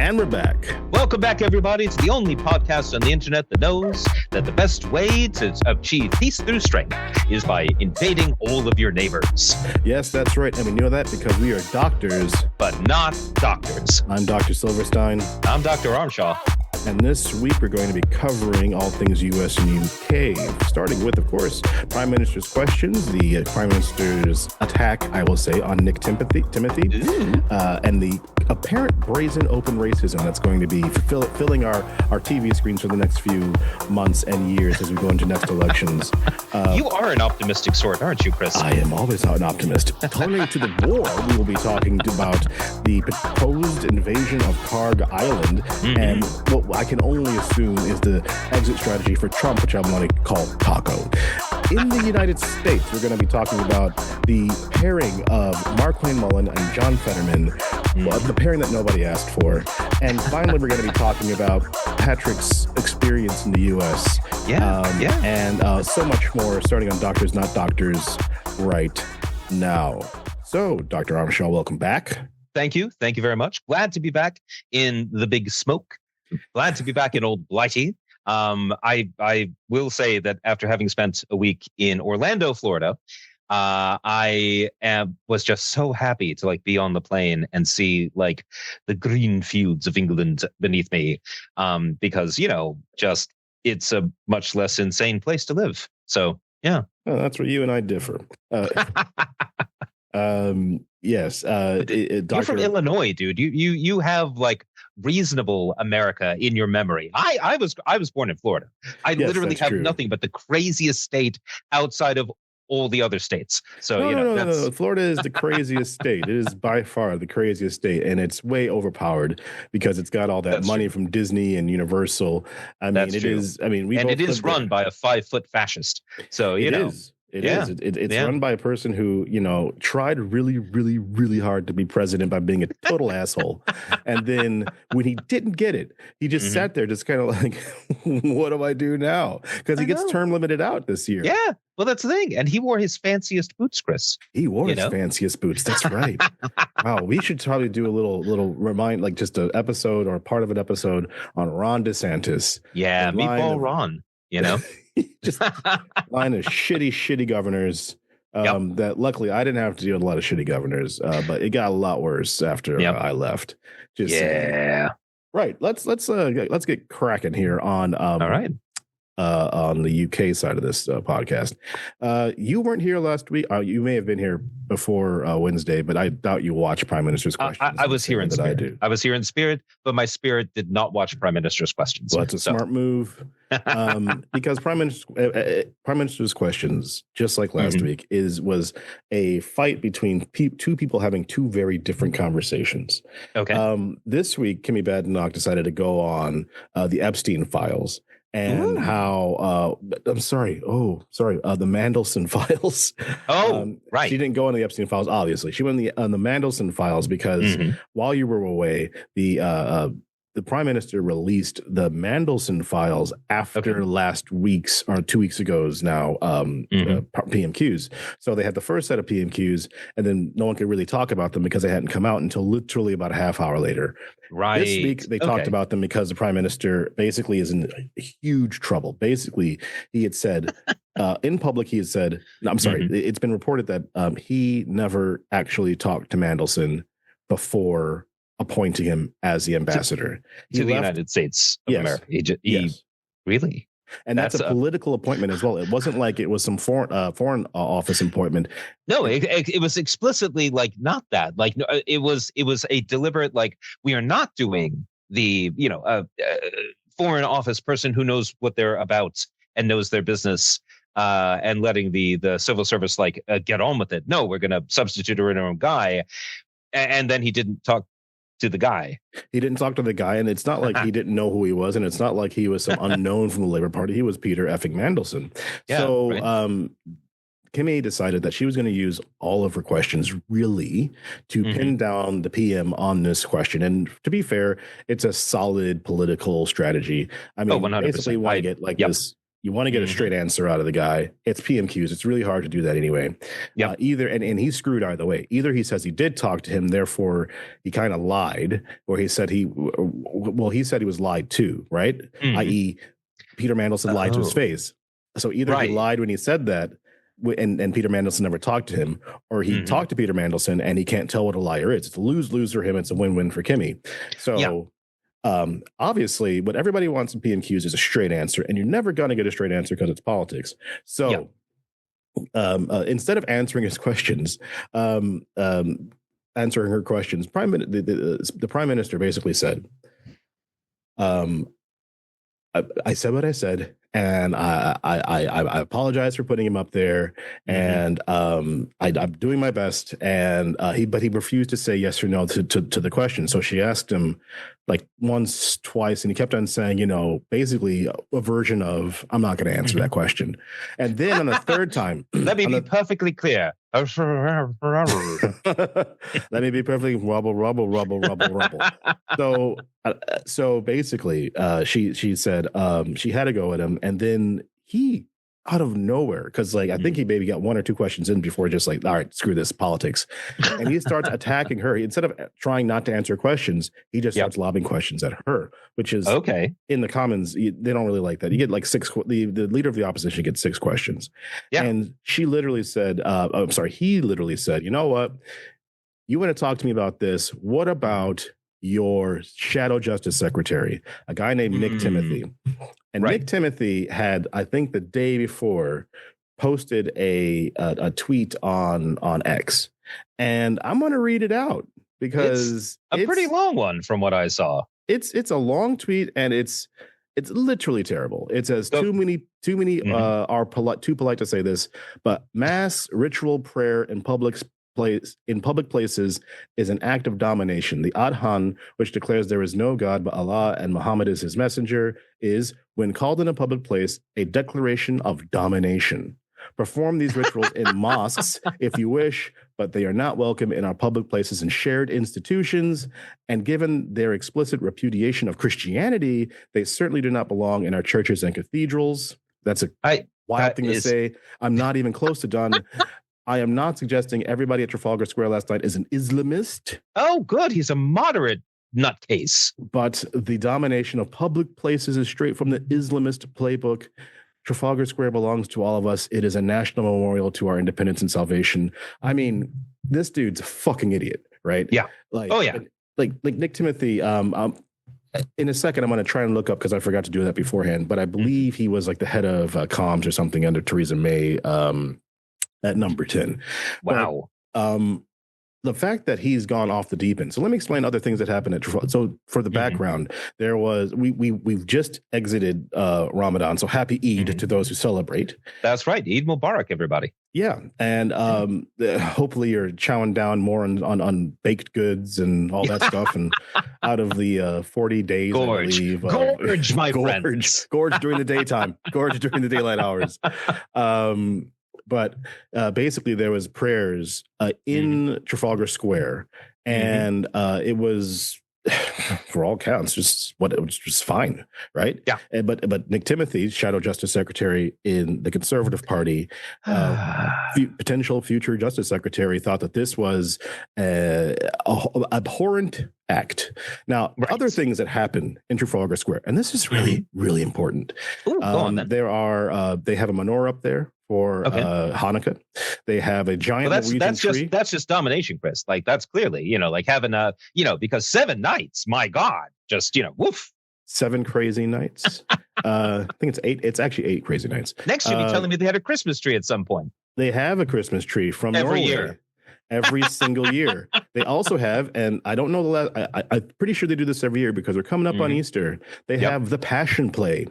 And we're back. Welcome back, everybody, to the only podcast on the internet that knows that the best way to achieve peace through strength is by invading all of your neighbors. Yes, that's right. And we know that because we are doctors. But not doctors. I'm Dr. Silverstein. I'm Dr. Armshaw. And this week we're going to be covering all things U.S. and U.K., starting with, of course, Prime Minister's questions, the Prime Minister's attack, I will say, on Nick Timothy, and the apparent brazen open racism that's going to be filling our TV screens for the next few months and years as we go into next elections. You are an optimistic sort, aren't you, Chris? I am always an optimist. Turning to the war, we will be talking about the proposed invasion of Kharg Island, and what I can only assume is the exit strategy for Trump, which I want to call Taco. In the United States, we're going to be talking about the pairing of Markwayne Mullin and John Fetterman, the pairing that nobody asked for. And finally, we're going to be talking about Patrick's experience in the U.S. And so much more, starting on Doctors Not Doctors right now. So, Dr. Armshaw, welcome back. Thank you. Thank you very much. Glad to be back in the big smoke. Glad to be back in old Blighty. I will say that after having spent a week in Orlando, Florida, I was just so happy to be on the plane and see the green fields of England beneath me, because it's a much less insane place to live. So yeah, that's where you and I differ. Yes, you're from Illinois, dude. You have reasonable America in your memory. I was born in Florida. I literally have nothing but the craziest state outside of all the other states. So no. Florida is the craziest state. It is by far the craziest state, and it's way overpowered because it's got all that money from Disney and Universal. It is run by a 5-foot fascist. So It is. It's run by a person who, tried really, really, really hard to be president by being a total asshole. And then when he didn't get it, he just sat there just kind of what do I do now? Because he gets term limited out this year. Yeah. Well, that's the thing. And he wore his fanciest boots, Chris. He wore his fanciest boots. That's right. Wow. We should probably do a little remind, just an episode or part of an episode on Ron DeSantis. Yeah. Meatball Ron, just line of shitty governors that luckily I didn't have to deal with a lot of shitty governors, but it got a lot worse after I left. Right. Let's get cracking here on all right. On the UK side of this podcast. You weren't here last week. You may have been here before Wednesday, but I doubt you watched Prime Minister's questions. I was here in spirit. I was here in spirit, but my spirit did not watch Prime Minister's questions. Well, that's a smart move, because Prime Minister's questions, just like last week, was a fight between two people having two very different conversations. Okay. This week, Kimmy Badenoch decided to go on the Epstein files. And how, the Mandelson files. Right. She didn't go on the Epstein files, obviously. She went on the Mandelson files because while you were away, the Prime Minister released the Mandelson files after last week's, or 2 weeks ago's now, PMQs. So they had the first set of PMQs, and then no one could really talk about them because they hadn't come out until literally about a half hour later. Right. This week, they talked about them because the Prime Minister basically is in huge trouble. Basically, he had said, in public, it's been reported that he never actually talked to Mandelson before appointing him as the ambassador to the United States of America. Really? And that's a political appointment as well. It wasn't like it was some foreign office appointment. No, it was explicitly not that. It was a deliberate we are not doing the foreign office person who knows what they're about and knows their business, and letting the civil service get on with it. No, we're going to substitute our own guy, and then he didn't talk to the guy. He didn't talk to the guy, and it's not like he didn't know who he was, and it's not like he was some unknown from the Labour Party. He was Peter effing Mandelson. Kimmy decided that she was going to use all of her questions really to pin down the PM on this question. And to be fair, it's a solid political strategy. I mean, basically want to get this You want to get a straight answer out of the guy. It's PMQs. It's really hard to do that anyway. Yeah. And he's screwed either way. Either he says he did talk to him, therefore he kind of lied, or he said he said he was lied to, right? I.e., Peter Mandelson lied to his face. So either he lied when he said that, and Peter Mandelson never talked to him, or he talked to Peter Mandelson and he can't tell what a liar is. It's a lose-lose for him. It's a win-win for Kimmy. So obviously what everybody wants in PMQs is a straight answer, and you're never going to get a straight answer because it's politics. So instead of answering his questions, answering her questions, the Prime Minister basically said, I said what I said, and I apologize for putting him up there, and I'm doing my best, and he refused to say yes or no to the question. So she asked him like once, twice, and he kept on saying, basically a version of, I'm not going to answer that question. And then on the third time, let me be perfectly clear. Let me be perfectly rubble. So basically, she said she had to go at him, and then he, out of nowhere, because I think he maybe got one or two questions in before just all right, screw this politics, and he starts attacking her. Instead of trying not to answer questions, he just starts lobbing questions at her, which is okay. In the Commons, they don't really like that. You get like six. The leader of the opposition gets 6 questions, and she literally said, he literally said, you know what? You want to talk to me about this? What about your shadow justice secretary, a guy named Nick Timothy? And Nick Timothy had, I think the day before, posted a tweet on X. And I'm going to read it out because it's a pretty long one from what I saw. It's a long tweet, and it's literally terrible. It says too many are too polite to say this, but mass ritual prayer in public places is an act of domination. The Adhan, which declares there is no God but Allah and Muhammad is his messenger, is, when called in a public place, a declaration of domination. Perform these rituals in mosques if you wish, but they are not welcome in our public places and shared institutions. And given their explicit repudiation of Christianity, they certainly do not belong in our churches and cathedrals. That's a wild thing to say. I'm not even close to done. I am not suggesting everybody at Trafalgar Square last night is an Islamist. Oh, good. He's a moderate nutcase. But the domination of public places is straight from the Islamist playbook. Trafalgar Square belongs to all of us. It is a national memorial to our independence and salvation. I mean, this dude's a fucking idiot, right? Yeah. Like Nick Timothy. In a second, I'm going to try and look up, because I forgot to do that beforehand. But I believe he was like the head of comms or something under Theresa May. At number 10. Wow. But, the fact that he's gone off the deep end. So let me explain other things that happened at Trafalgar. So for the background, there was we've just exited Ramadan. So happy Eid to those who celebrate. That's right. Eid Mubarak, everybody. Yeah. And hopefully you're chowing down more on baked goods and all that stuff, and out of the 40 days, gorge, I believe. Gorge, my friends. Gorge during the daytime. Gorge during the daylight hours. But basically, there was prayers in Trafalgar Square, and it was, for all counts, it was just fine, right? Yeah. But Nick Timothy, Shadow Justice Secretary in the Conservative Party, potential future Justice Secretary, thought that this was an abhorrent act. Now, other things that happen in Trafalgar Square, and this is really, really important. Ooh, go on, then. They have a menorah up there for Hanukkah. They have a giant Norwegian tree. That's just domination, Chris. Like, that's clearly, like having because 7 nights, my God, just, woof. 7 crazy nights. I think it's 8. It's actually 8 crazy nights. Next, you'll be telling me they had a Christmas tree at some point. They have a Christmas tree from every Norway. year. Every single year. They also have, and I don't know the last, I'm pretty sure they do this every year because they're coming up on Easter. They have the Passion Play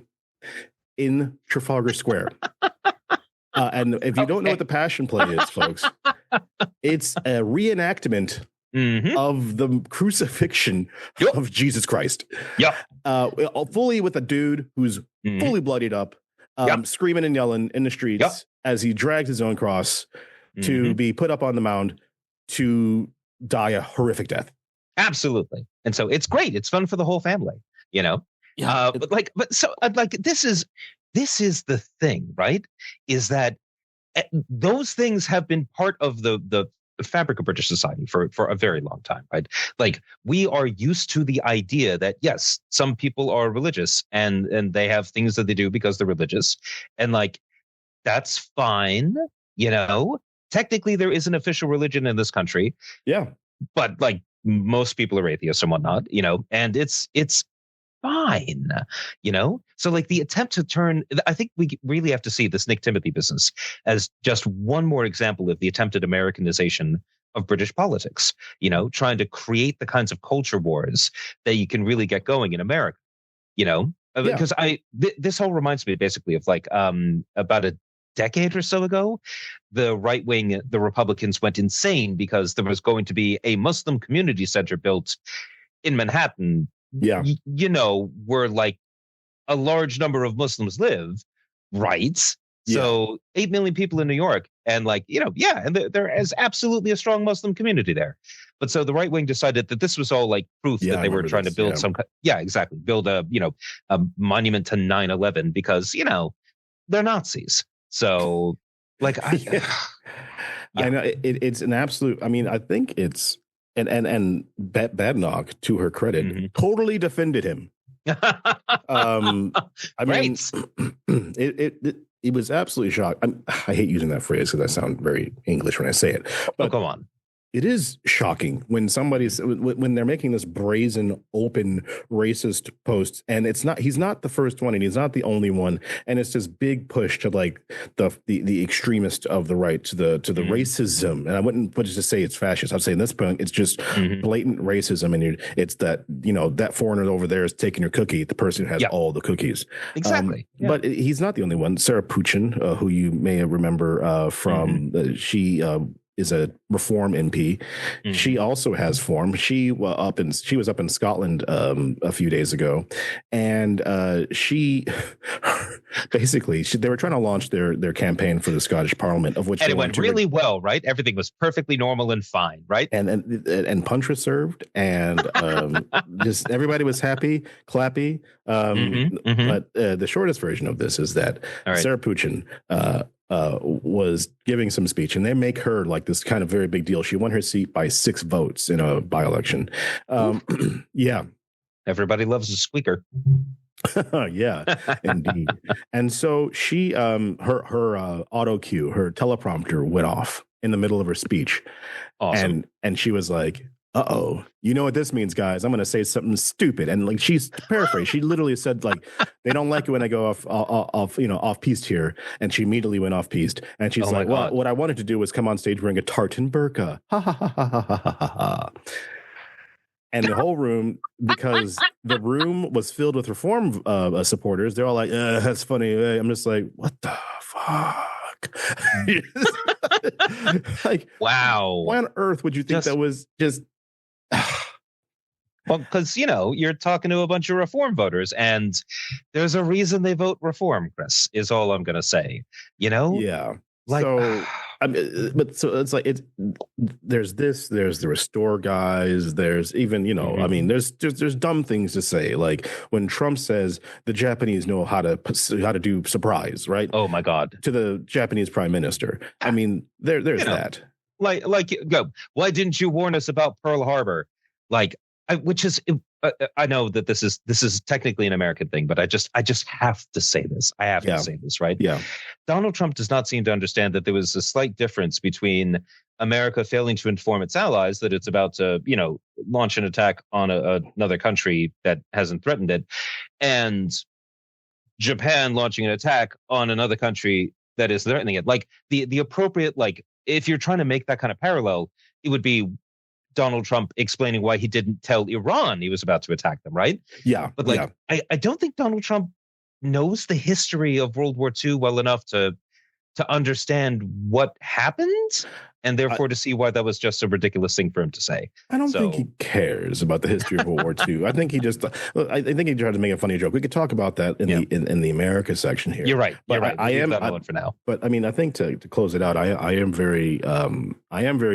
in Trafalgar Square. And if you don't know what the Passion Play is, folks, it's a reenactment of the crucifixion of Jesus Christ. Fully with a dude who's fully bloodied up, screaming and yelling in the streets as he drags his own cross to be put up on the mound to die a horrific death. Absolutely. And so it's great. It's fun for the whole family, Yeah. This is, this is the thing, right? Is that those things have been part of the fabric of British society for a very long time, right? Like, we are used to the idea that, yes, some people are religious and they have things that they do because they're religious, and like, that's fine, you know. Technically, there is an official religion in this country. Yeah. But like, most people are atheists and whatnot, you know, and it's fine, you know? So like, the attempt to turn, I think we really have to see this Nick Timothy business as just one more example of the attempted Americanization of British politics, you know, trying to create the kinds of culture wars that you can really get going in America, you know? Because this all reminds me basically of like about a decade or so ago, the right wing, the Republicans went insane because there was going to be a Muslim community center built in Manhattan. Yeah. You know, where like a large number of Muslims live, right? So 8 million people in New York, and like, you know, and there is absolutely a strong Muslim community there. But so the right wing decided that this was all like proof that they were trying to build build a, you know, a monument to 9/11 because, you know, they're Nazis. So like, I know it's an absolute, I mean, I think it's, and Badnock, to her credit, totally defended him. I mean, it was absolutely shocking. I hate using that phrase because I sound very English when I say it. But come on. It is shocking when when they're making this brazen, open, racist post, and he's not the first one, and he's not the only one, and it's this big push to like the extremist of the right, to the racism, and I wouldn't just say it's fascist. I'd say in this point it's just blatant racism, and it's that, you know, that foreigner over there is taking your cookie, the person who has all the cookies. Exactly. But he's not the only one. Sarah Puchin, who you may remember from she is a Reform MP. She also has form. She was up in Scotland a few days ago, and she basically they were trying to launch their campaign for the Scottish Parliament, of which it went really well, right? Everything was perfectly normal and fine, right? And punch was served, and just everybody was happy, clappy. But the shortest version of this is that Sarah Puchin was giving some speech, and they make her like this kind of very big deal. She won her seat by 6 votes in a by-election. Everybody loves a squeaker. Yeah, indeed. And so she, her auto cue, her teleprompter went off in the middle of her speech. Awesome. And she was like, uh-oh, you know what this means, guys? I'm going to say something stupid. And like, she's paraphrased. She literally said, like, they don't like it when I go off piste here. And she immediately went off piste. And she's like, well, what I wanted to do was come on stage wearing a tartan burqa. Ha ha ha ha ha ha ha ha. And the whole room, because the room was filled with Reform supporters, they're all like, that's funny. I'm just like, what the fuck? Like, wow. Why on earth would you think that was just... Well, because, you know, you're talking to a bunch of Reform voters, and there's a reason they vote Reform, Chris, is all I'm going to say, you know? Yeah. Like, so, I mean, but so it's like, there's the Restore guys, there's even, you know, I mean, there's dumb things to say. Like when Trump says the Japanese know how to do surprise, right? Oh my God. To the Japanese prime minister. I mean, there's that. Like, go, why didn't you warn us about Pearl Harbor? Like, which is, I know that this is technically an American thing, but I just have to say this. I have to say this, right? Yeah. Donald Trump does not seem to understand that there was a slight difference between America failing to inform its allies that it's about to, you know, launch an attack on another country that hasn't threatened it, and Japan launching an attack on another country that is threatening it. Like the appropriate, like, if you're trying to make that kind of parallel, it would be Donald Trump explaining why he didn't tell Iran he was about to attack them, right? Yeah. But like, I don't think Donald Trump knows the history of World War II well enough to understand what happened, and therefore to see why that was just a ridiculous thing for him to say. I don't think he cares about the history of World War II. I think he just, I think he tried to make a funny joke. We could talk about that in the America section here. You're right. But you're right. I am that one for now. But I mean, I think to close it out, I am very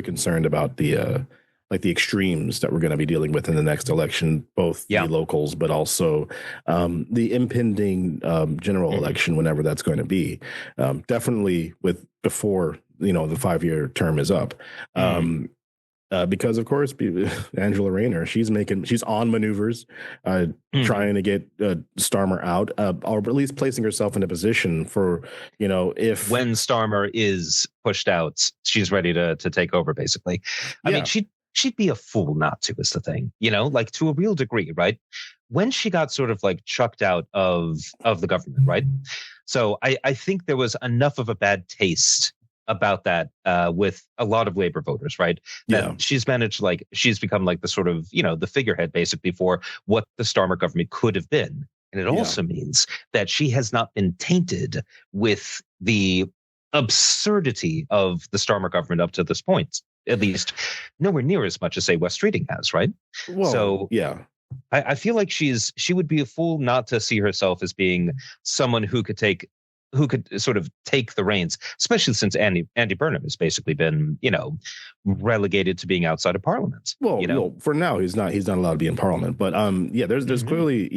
concerned about the like the extremes that we're going to be dealing with in the next election, both the locals, but also the impending general election, whenever that's going to be. Definitely before the 5-year term is up. Because of course, Angela Rayner, she's on Manoeuvres, trying to get Starmer out, or at least placing herself in a position for, if when Starmer is pushed out, she's ready to take over, basically. I mean, she'd be a fool not to, is the thing, like to a real degree, right? When she got sort of like chucked out of the government, right? So I think there was enough of a bad taste about that with a lot of labor voters, right? That she's managed, she's become like the sort of, the figurehead basically for what the Starmer government could have been. And it also means that she has not been tainted with the absurdity of the Starmer government up to this point, at least nowhere near as much as, say, West Streeting has, right? Well, so I feel like she would be a fool not to see herself as being someone who could sort of take the reins, especially since Andy Burnham has basically been, relegated to being outside of Parliament. Well, for now he's not allowed to be in Parliament. But there's clearly,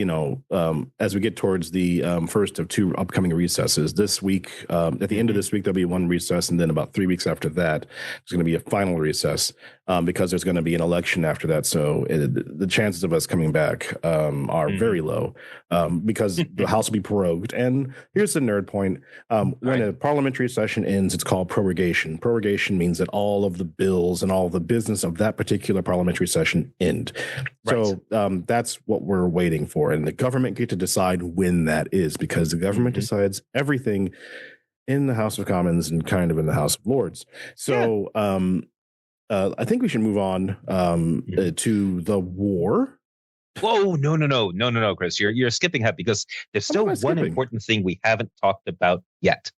as we get towards the first of two upcoming recesses this week, at the end of this week there'll be one recess, and then about 3 weeks after that there's going to be a final recess, because there's going to be an election after that. So the chances of us coming back are very low, because the House will be prorogued. And here's the nerd point. When a parliamentary session ends, it's called prorogation. Prorogation means that all of the bills and all the business of that particular parliamentary session end. So that's what we're waiting for. And the government get to decide when that is, because the government decides everything in the House of Commons and kind of in the House of Lords. So I think we should move on to the war. Whoa, no, Chris, you're skipping ahead, because there's still one important thing we haven't talked about yet.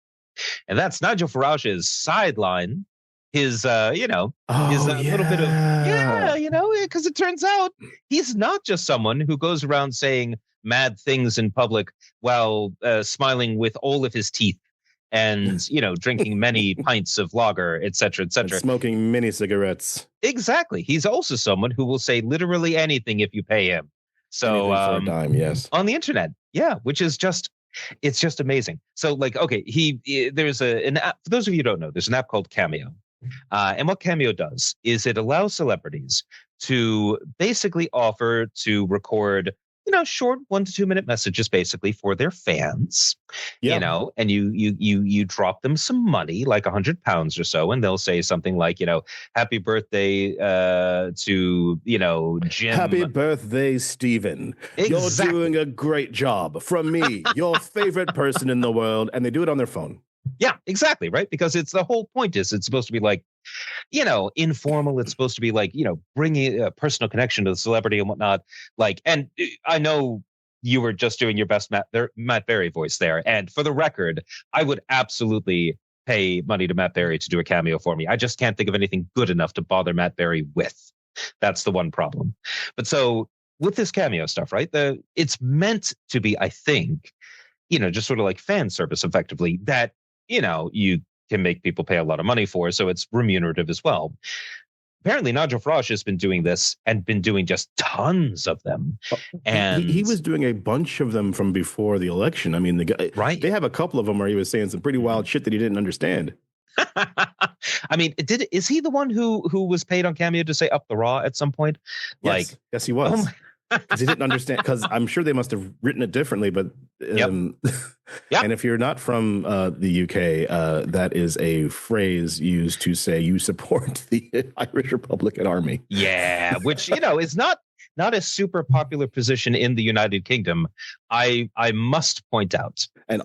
And that's Nigel Farage's sideline, his little bit of, because it turns out he's not just someone who goes around saying mad things in public while smiling with all of his teeth and, drinking many pints of lager, et cetera, et cetera. And smoking many cigarettes. Exactly. He's also someone who will say literally anything if you pay him. So for a dime, yes. On the internet. Yeah, which is it's just amazing. So there's an app, for those of you who don't know, there's an app called Cameo. And what Cameo does is it allows celebrities to basically offer to record, short 1 to 2 minute messages basically for their fans, and you drop them some money, like £100 or so, and they'll say something like, happy birthday to, Jim. Happy birthday, Stephen. Exactly. You're doing a great job. From me, your favorite person in the world. And they do it on their phone. Yeah, exactly. Right. Because the whole point is it's supposed to be like, informal. It's supposed to be like, bringing a personal connection to the celebrity and whatnot. And I know you were just doing your best Matt Berry voice there. And for the record, I would absolutely pay money to Matt Berry to do a cameo for me. I just can't think of anything good enough to bother Matt Berry with. That's the one problem. But so with this cameo stuff, right, it's meant to be, I think, just sort of like fan service effectively, that you can make people pay a lot of money for, so it's remunerative as well. Apparently, Nigel Farage has been doing this and been doing just tons of them. And he was doing a bunch of them from before the election. I mean, the guy, they have a couple of them where he was saying some pretty wild shit that he didn't understand. I mean, is he the one who was paid on Cameo to say "up the raw" at some point? Yes, he was. Because he didn't understand, because I'm sure they must have written it differently, but and if you're not from the UK, that is a phrase used to say you support the Irish Republican Army. Yeah, which is not a super popular position in the United Kingdom. I must point out, and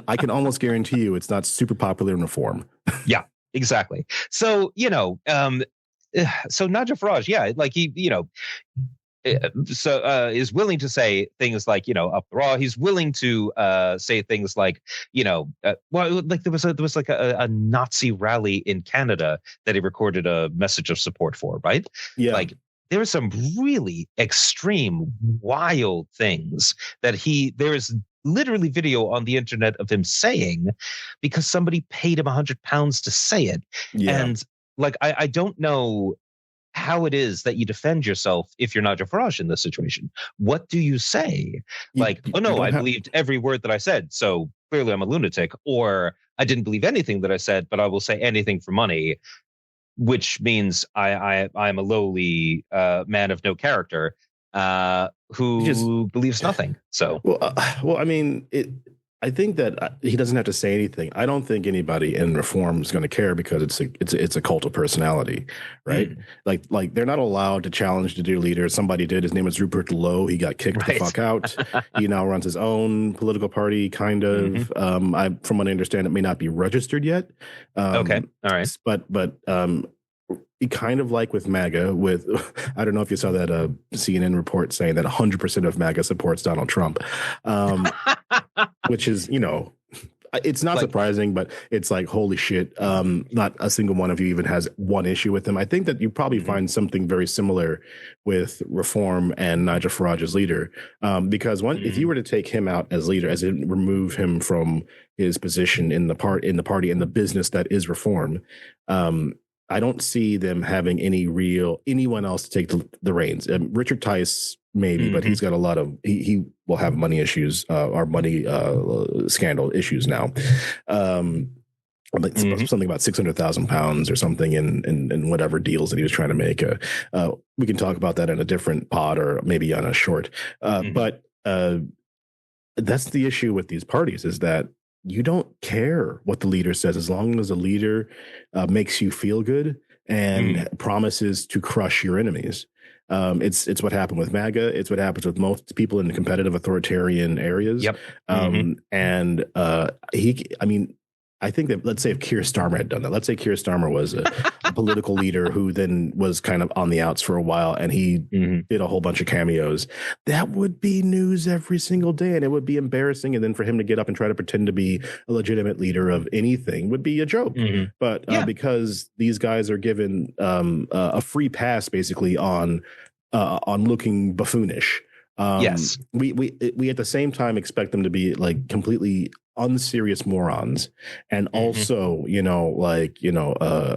I can almost guarantee you it's not super popular in Reform. Yeah, exactly. So so Nigel Farage, he is willing to say things like, up the raw. He's willing to say things like, there was like a Nazi rally in Canada that he recorded a message of support for, right? Yeah. Like there were some really extreme, wild things that there is literally video on the internet of him saying because somebody paid him £100 to say it. Yeah. And I don't know how it is that you defend yourself if you're Nigel Farage in this situation. What do you say? Like, oh no, I believed every word that I said, so clearly I'm a lunatic, or I didn't believe anything that I said, but I will say anything for money, which means I'm a lowly man of no character who believes nothing. So, I mean, I think that he doesn't have to say anything. I don't think anybody in reform is going to care because it's a cult of personality, right? Like they're not allowed to challenge the new leader. Somebody did. His name was Rupert Lowe. He got kicked the fuck out. He now runs his own political party, kind of. From what I understand, it may not be registered yet. Okay, all right, but kind of like with MAGA, I don't know if you saw that CNN report saying that 100% of MAGA supports Donald Trump, which is, it's not surprising, but it's like, holy shit, not a single one of you even has one issue with him. I think that you probably find something very similar with Reform and Nigel Farage as leader, because if you were to take him out as leader, as in remove him from his position in the party, in the business that is Reform, I don't see them having anyone else to take the reins. Richard Tice maybe, but he's got a lot of he will have money issues or money scandal issues now. Something about £600,000 or something in whatever deals that he was trying to make. We can talk about that in a different pod or maybe on a short. But that's the issue with these parties, is that you don't care what the leader says as long as the leader makes you feel good and promises to crush your enemies. It's what happened with MAGA. It's what happens with most people in competitive authoritarian areas. I think that, let's say if Keir Starmer had done that, let's say Keir Starmer was a political leader who then was kind of on the outs for a while, and he did a whole bunch of cameos, that would be news every single day, and it would be embarrassing. And then for him to get up and try to pretend to be a legitimate leader of anything would be a joke. But because these guys are given a free pass basically on looking buffoonish, we at the same time expect them to be like completely unserious morons, and also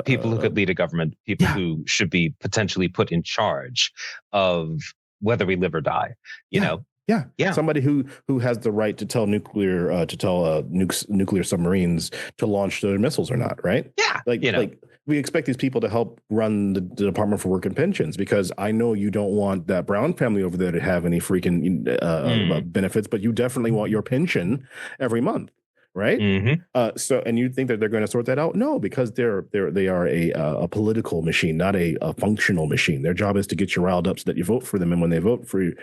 people who could lead a government, people who should be potentially put in charge of whether we live or die. Somebody who has the right to tell nuclear submarines to launch their missiles or not, right? Like we expect these people to help run the Department for Work and Pensions, because I know you don't want that Brown family over there to have any freaking benefits, but you definitely want your pension every month, right? And you think that they're going to sort that out? No, because they are a political machine, not a functional machine. Their job is to get you riled up so that you vote for them, and when you vote for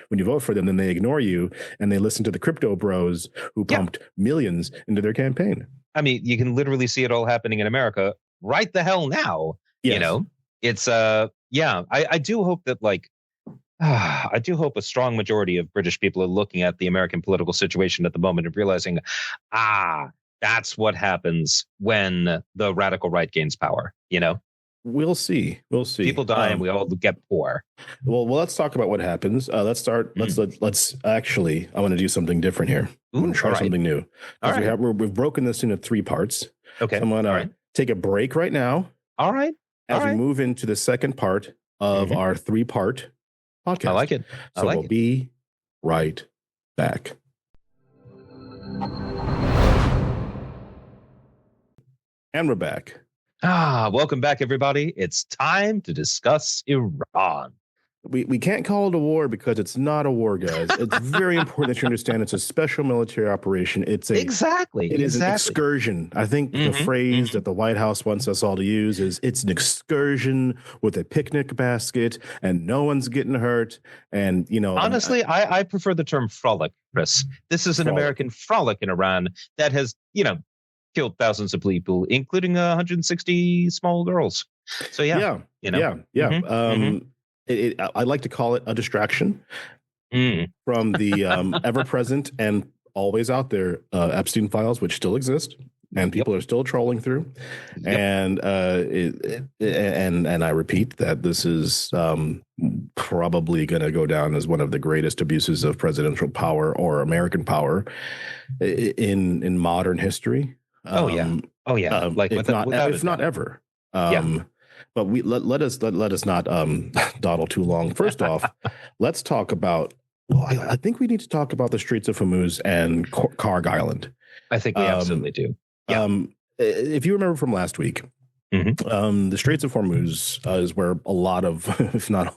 them, then they ignore you and they listen to the crypto bros who pumped millions into their campaign. I mean, you can literally see it all happening in America right the hell now. It's I do hope that I do hope a strong majority of British people are looking at the American political situation at the moment and realizing, that's what happens when the radical right gains power. We'll see. People die and we all get poor. Well, let's talk about what happens. Let's start. Let's actually, I want to do something different here. I'm going to try something new. We've broken this into 3 parts. Okay. So I'm going to take a break right now. All right. As we move into the second part of our 3-part podcast. I like it. We'll be right back. And we're back. Welcome back, everybody. It's time to discuss Iran. We can't call it a war because it's not a war, guys. It's very important that you understand it's a special military operation. It is an excursion. I think the phrase that the White House wants us all to use is it's an excursion with a picnic basket and no one's getting hurt. And, honestly, I prefer the term frolic, Chris. This is an American frolic in Iran that has, killed thousands of people, including 160 small girls. So, I like to call it a distraction from the ever-present and always out there Epstein files, which still exist and people are still trolling through. And I repeat that this is probably going to go down as one of the greatest abuses of presidential power or American power in modern history. Like if not ever. but let us not dawdle too long. First off, let's talk about. Well, I think we need to talk about the Straits of Hormuz and Kharg Island. I think we absolutely do. Yeah. If you remember from last week, the Straits of Hormuz is where a lot of, if not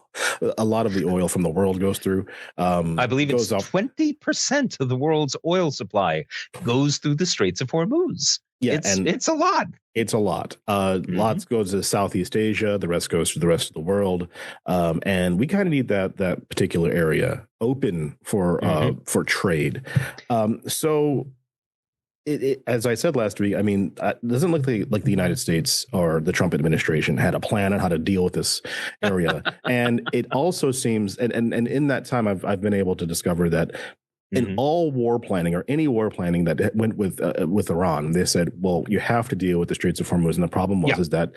a lot of the oil from the world goes through. I believe it's 20% of the world's oil supply goes through the Straits of Hormuz. Yeah, it's a lot. It's a lot. Lots goes to Southeast Asia. The rest goes to the rest of the world. And we kind of need that particular area open for trade. So as I said last week, I mean, it doesn't look like the United States or the Trump administration had a plan on how to deal with this area. And it also seems, and in that time, I've been able to discover that in all war planning or any war planning that went with Iran, they said, well, you have to deal with the Straits of Hormuz. And the problem is that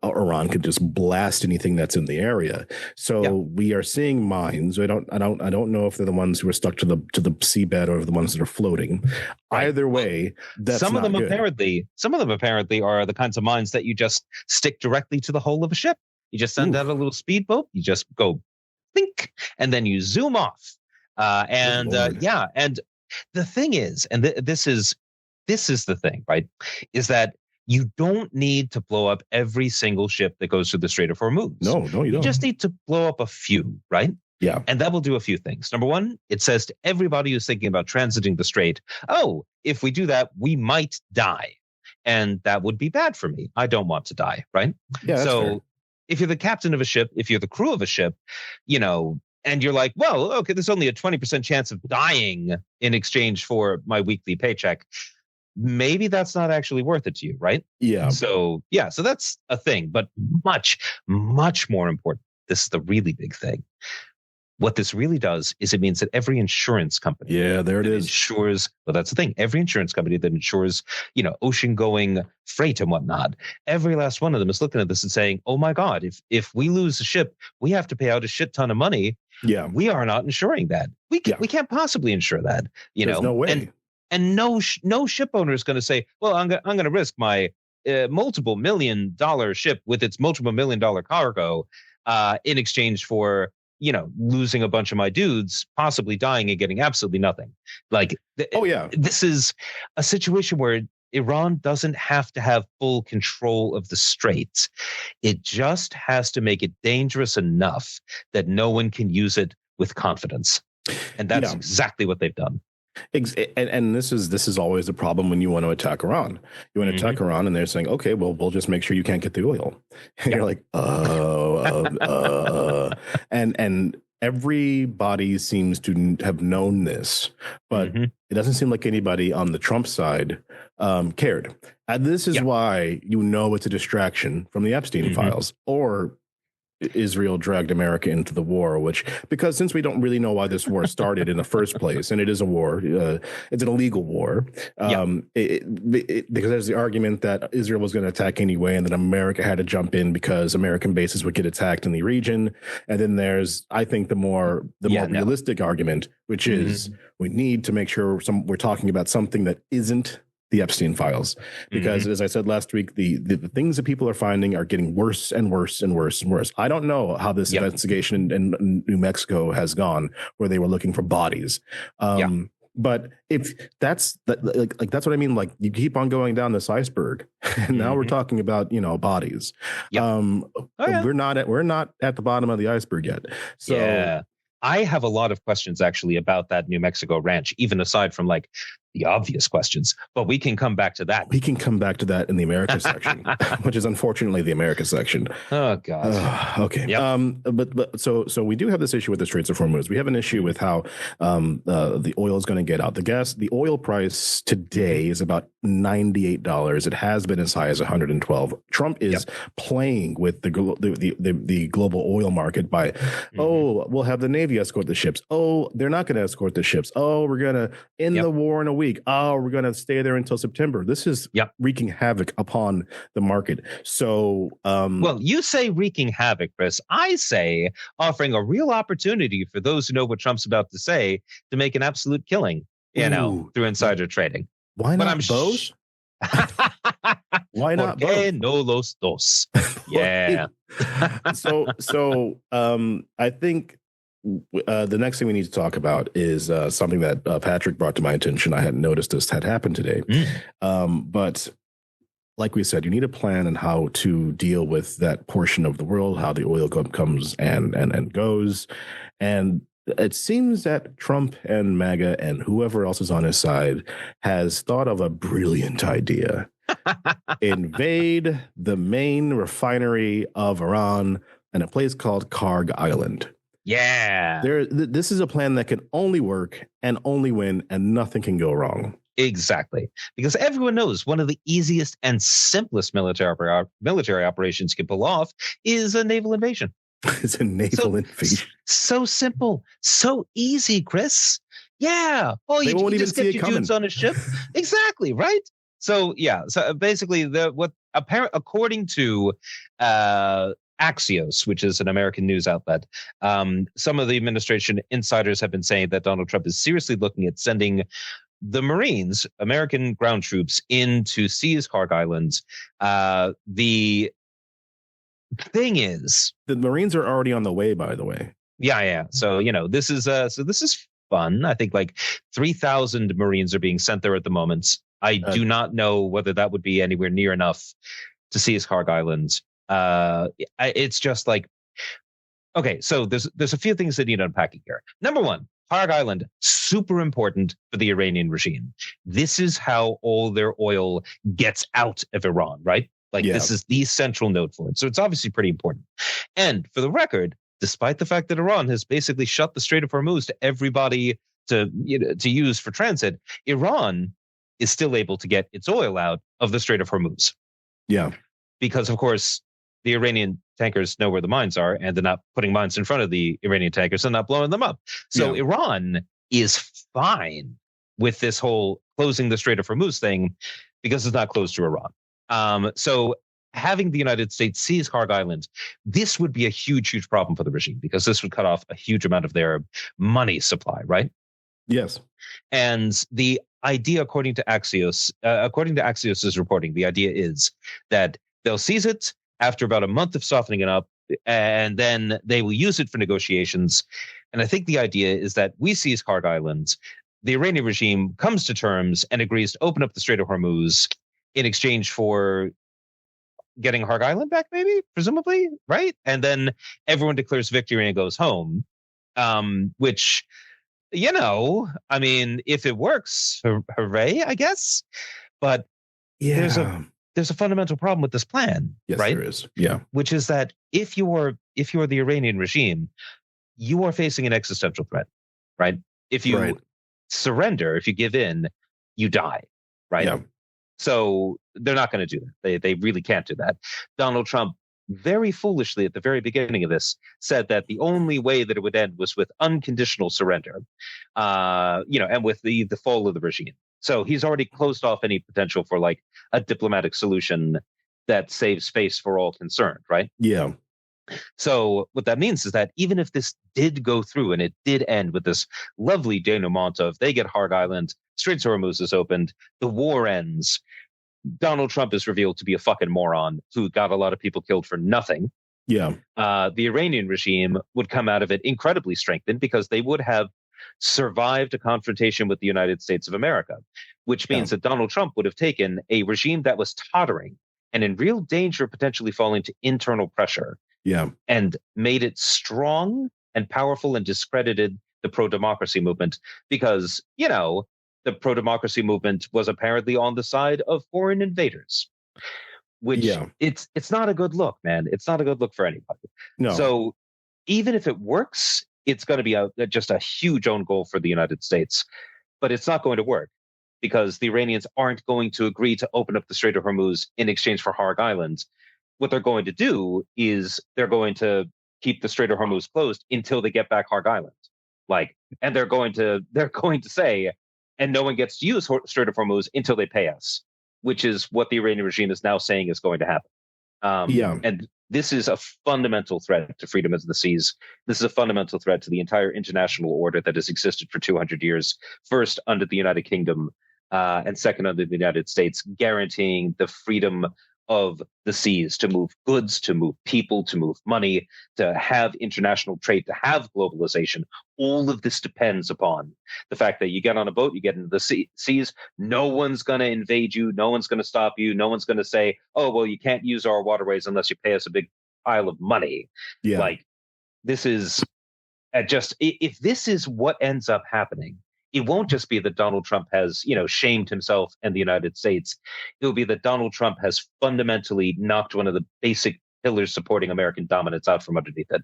Iran could just blast anything that's in the area. So we are seeing mines. I don't know if they're the ones who are stuck to the seabed or the ones that are floating. Right. Either way, that's some of them not good. Some of them apparently are the kinds of mines that you just stick directly to the hull of a ship. You just send out a little speedboat. You just go think, and then you zoom off. And the thing is, and this is the thing, right? Is that you don't need to blow up every single ship that goes through the Strait of Hormuz. No, you don't. You just need to blow up a few, right? Yeah. And that will do a few things. Number one, it says to everybody who's thinking about transiting the strait, oh, if we do that, we might die. And that would be bad for me. I don't want to die, right? Yeah, that's fair. If you're the captain of a ship, if you're the crew of a ship, and you're like, well, okay, there's only a 20% chance of dying in exchange for my weekly paycheck. Maybe that's not actually worth it to you, right? Yeah. So that's a thing. But much, much more important, this is the really big thing. What this really does is it means that every insurance company insures, well, that's the thing. Every insurance company that insures, ocean-going freight and whatnot, every last one of them is looking at this and saying, oh my God, if we lose a ship, we have to pay out a shit ton of money. Yeah. We are not insuring that. We can't possibly insure that. There's no way. And no ship owner is going to say, well, I'm going to risk my multiple $1 million ship with its multiple $1 million cargo in exchange for, losing a bunch of my dudes, possibly dying and getting absolutely nothing. This is a situation where Iran doesn't have to have full control of the straits. It just has to make it dangerous enough that no one can use it with confidence. And that's exactly what they've done. And this is always a problem when you want to attack Iran. You want to attack Iran, and they're saying, "Okay, well, we'll just make sure you can't get the oil." And you're like, and everybody seems to have known this, but it doesn't seem like anybody on the Trump side cared. And this is why it's a distraction from the Epstein files, or Israel dragged America into the war, because since we don't really know why this war started in the first place, and it is a war, it's an illegal war, because there's the argument that Israel was going to attack anyway, and that America had to jump in because American bases would get attacked in the region. And then there's, I think, the more realistic argument, which is we need to make sure we're talking about something that isn't the Epstein files, because as I said last week, the things that people are finding are getting worse and worse and worse and worse. I don't know how this investigation in New Mexico has gone, where they were looking for bodies. But if that's that's what I mean. Like, you keep on going down this iceberg, and now we're talking about bodies. We're not at the bottom of the iceberg yet. So I have a lot of questions actually about that New Mexico ranch, even aside from the obvious questions, but we can come back to that. We can come back to that in the America section, which is unfortunately the America section. Oh God. Okay. Yep. But so we do have this issue with the Straits of Hormuz. We have an issue with how the oil is going to get out. The oil price today is about $98. It has been as high as $112. Trump is playing with the global oil market by, we'll have the Navy escort the ships. Oh, they're not going to escort the ships. Oh, we're going to end the war in a week. Oh, we're going to stay there until September. This is wreaking havoc upon the market. So, well, you say wreaking havoc, Chris. I say offering a real opportunity for those who know what Trump's about to say to make an absolute killing, through insider trading. Why not both? Why not Porque both? no los dos. Yeah. I think the next thing we need to talk about is something that Patrick brought to my attention. I hadn't noticed this had happened today. But like we said, you need a plan on how to deal with that portion of the world, how the oil comes and goes. And it seems that Trump and MAGA and whoever else is on his side has thought of a brilliant idea. Invade the main refinery of Iran in a place called Kharg Island. Yeah. This is a plan that can only work and only win, and nothing can go wrong. Exactly. Because everyone knows one of the easiest and simplest military operations you can pull off is a naval invasion. It's a naval invasion. So simple. So easy, Chris. Yeah. Oh, they won't even just see get it your coming. dudes on a ship. Exactly. Right. So, yeah. So basically, according to Axios, which is an American news outlet, some of the administration insiders have been saying that Donald Trump is seriously looking at sending the Marines, American ground troops, in to seize Kharg Island. The thing is, the Marines are already on the way, by the way. Yeah. So, this is fun. I think like 3,000 Marines are being sent there at the moment. I do not know whether that would be anywhere near enough to seize Kharg Island. It's just like, okay, so there's a few things that need unpacking here. Number one, Kharg Island, super important for the Iranian regime. This is how all their oil gets out of Iran, right? This is the central node for it. So it's obviously pretty important. And for the record, despite the fact that Iran has basically shut the Strait of Hormuz to everybody to use for transit, Iran is still able to get its oil out of the Strait of Hormuz. Yeah. Because, of course, the Iranian tankers know where the mines are, and they're not putting mines in front of the Iranian tankers and not blowing them up. So Iran is fine with this whole closing the Strait of Hormuz thing because it's not closed to Iran. So having the United States seize Kharg Island, this would be a huge, huge problem for the regime because this would cut off a huge amount of their money supply, right? Yes. And the idea, according to Axios's reporting, the idea is that they'll seize it after about a month of softening it up, and then they will use it for negotiations. And I think the idea is that we seize Kharg Island, the Iranian regime comes to terms and agrees to open up the Strait of Hormuz in exchange for getting Kharg Island back, maybe, presumably, right? And then everyone declares victory and goes home, which, I mean, if it works, hooray, I guess. But there's a fundamental problem with this plan, right? There is. Yeah. Which is that if you're the Iranian regime, you are facing an existential threat, right? If you surrender, if you give in, you die, right? Yeah. So they're not going to do that. They really can't do that. Donald Trump, very foolishly at the very beginning of this, said that the only way that it would end was with unconditional surrender, and with the fall of the regime. So he's already closed off any potential for like a diplomatic solution that saves face for all concerned, right? Yeah. So what that means is that even if this did go through and it did end with this lovely denouement of they get Kharg Island, Straits of Hormuz is opened, the war ends, Donald Trump is revealed to be a fucking moron who got a lot of people killed for nothing. Yeah. The Iranian regime would come out of it incredibly strengthened because they would have survived a confrontation with the United States of America, which means that Donald Trump would have taken a regime that was tottering and in real danger of potentially falling to internal pressure and made it strong and powerful and discredited the pro-democracy movement because, the pro-democracy movement was apparently on the side of foreign invaders, which it's not a good look, man. It's not a good look for anybody. No. So even if it works, it's going to be just a huge own goal for the United States, but it's not going to work because the Iranians aren't going to agree to open up the Strait of Hormuz in exchange for Kharg Island. What they're going to do is they're going to keep the Strait of Hormuz closed until they get back Kharg Island. And they're going to say, and no one gets to use Strait of Hormuz until they pay us, which is what the Iranian regime is now saying is going to happen. And this is a fundamental threat to freedom of the seas. This is a fundamental threat to the entire international order that has existed for 200 years, first under the United Kingdom, and second under the United States, guaranteeing the freedom of the seas to move goods, to move people, to move money, to have international trade, to have globalization. All of this depends upon the fact that you get on a boat, you get into the seas, no one's going to invade you, no one's going to stop you, no one's going to say, oh, well, you can't use our waterways unless you pay us a big pile of money. Yeah. Like, this is if this is what ends up happening, it won't just be that Donald Trump has, shamed himself and the United States. It'll be that Donald Trump has fundamentally knocked one of the basic pillars supporting American dominance out from underneath it.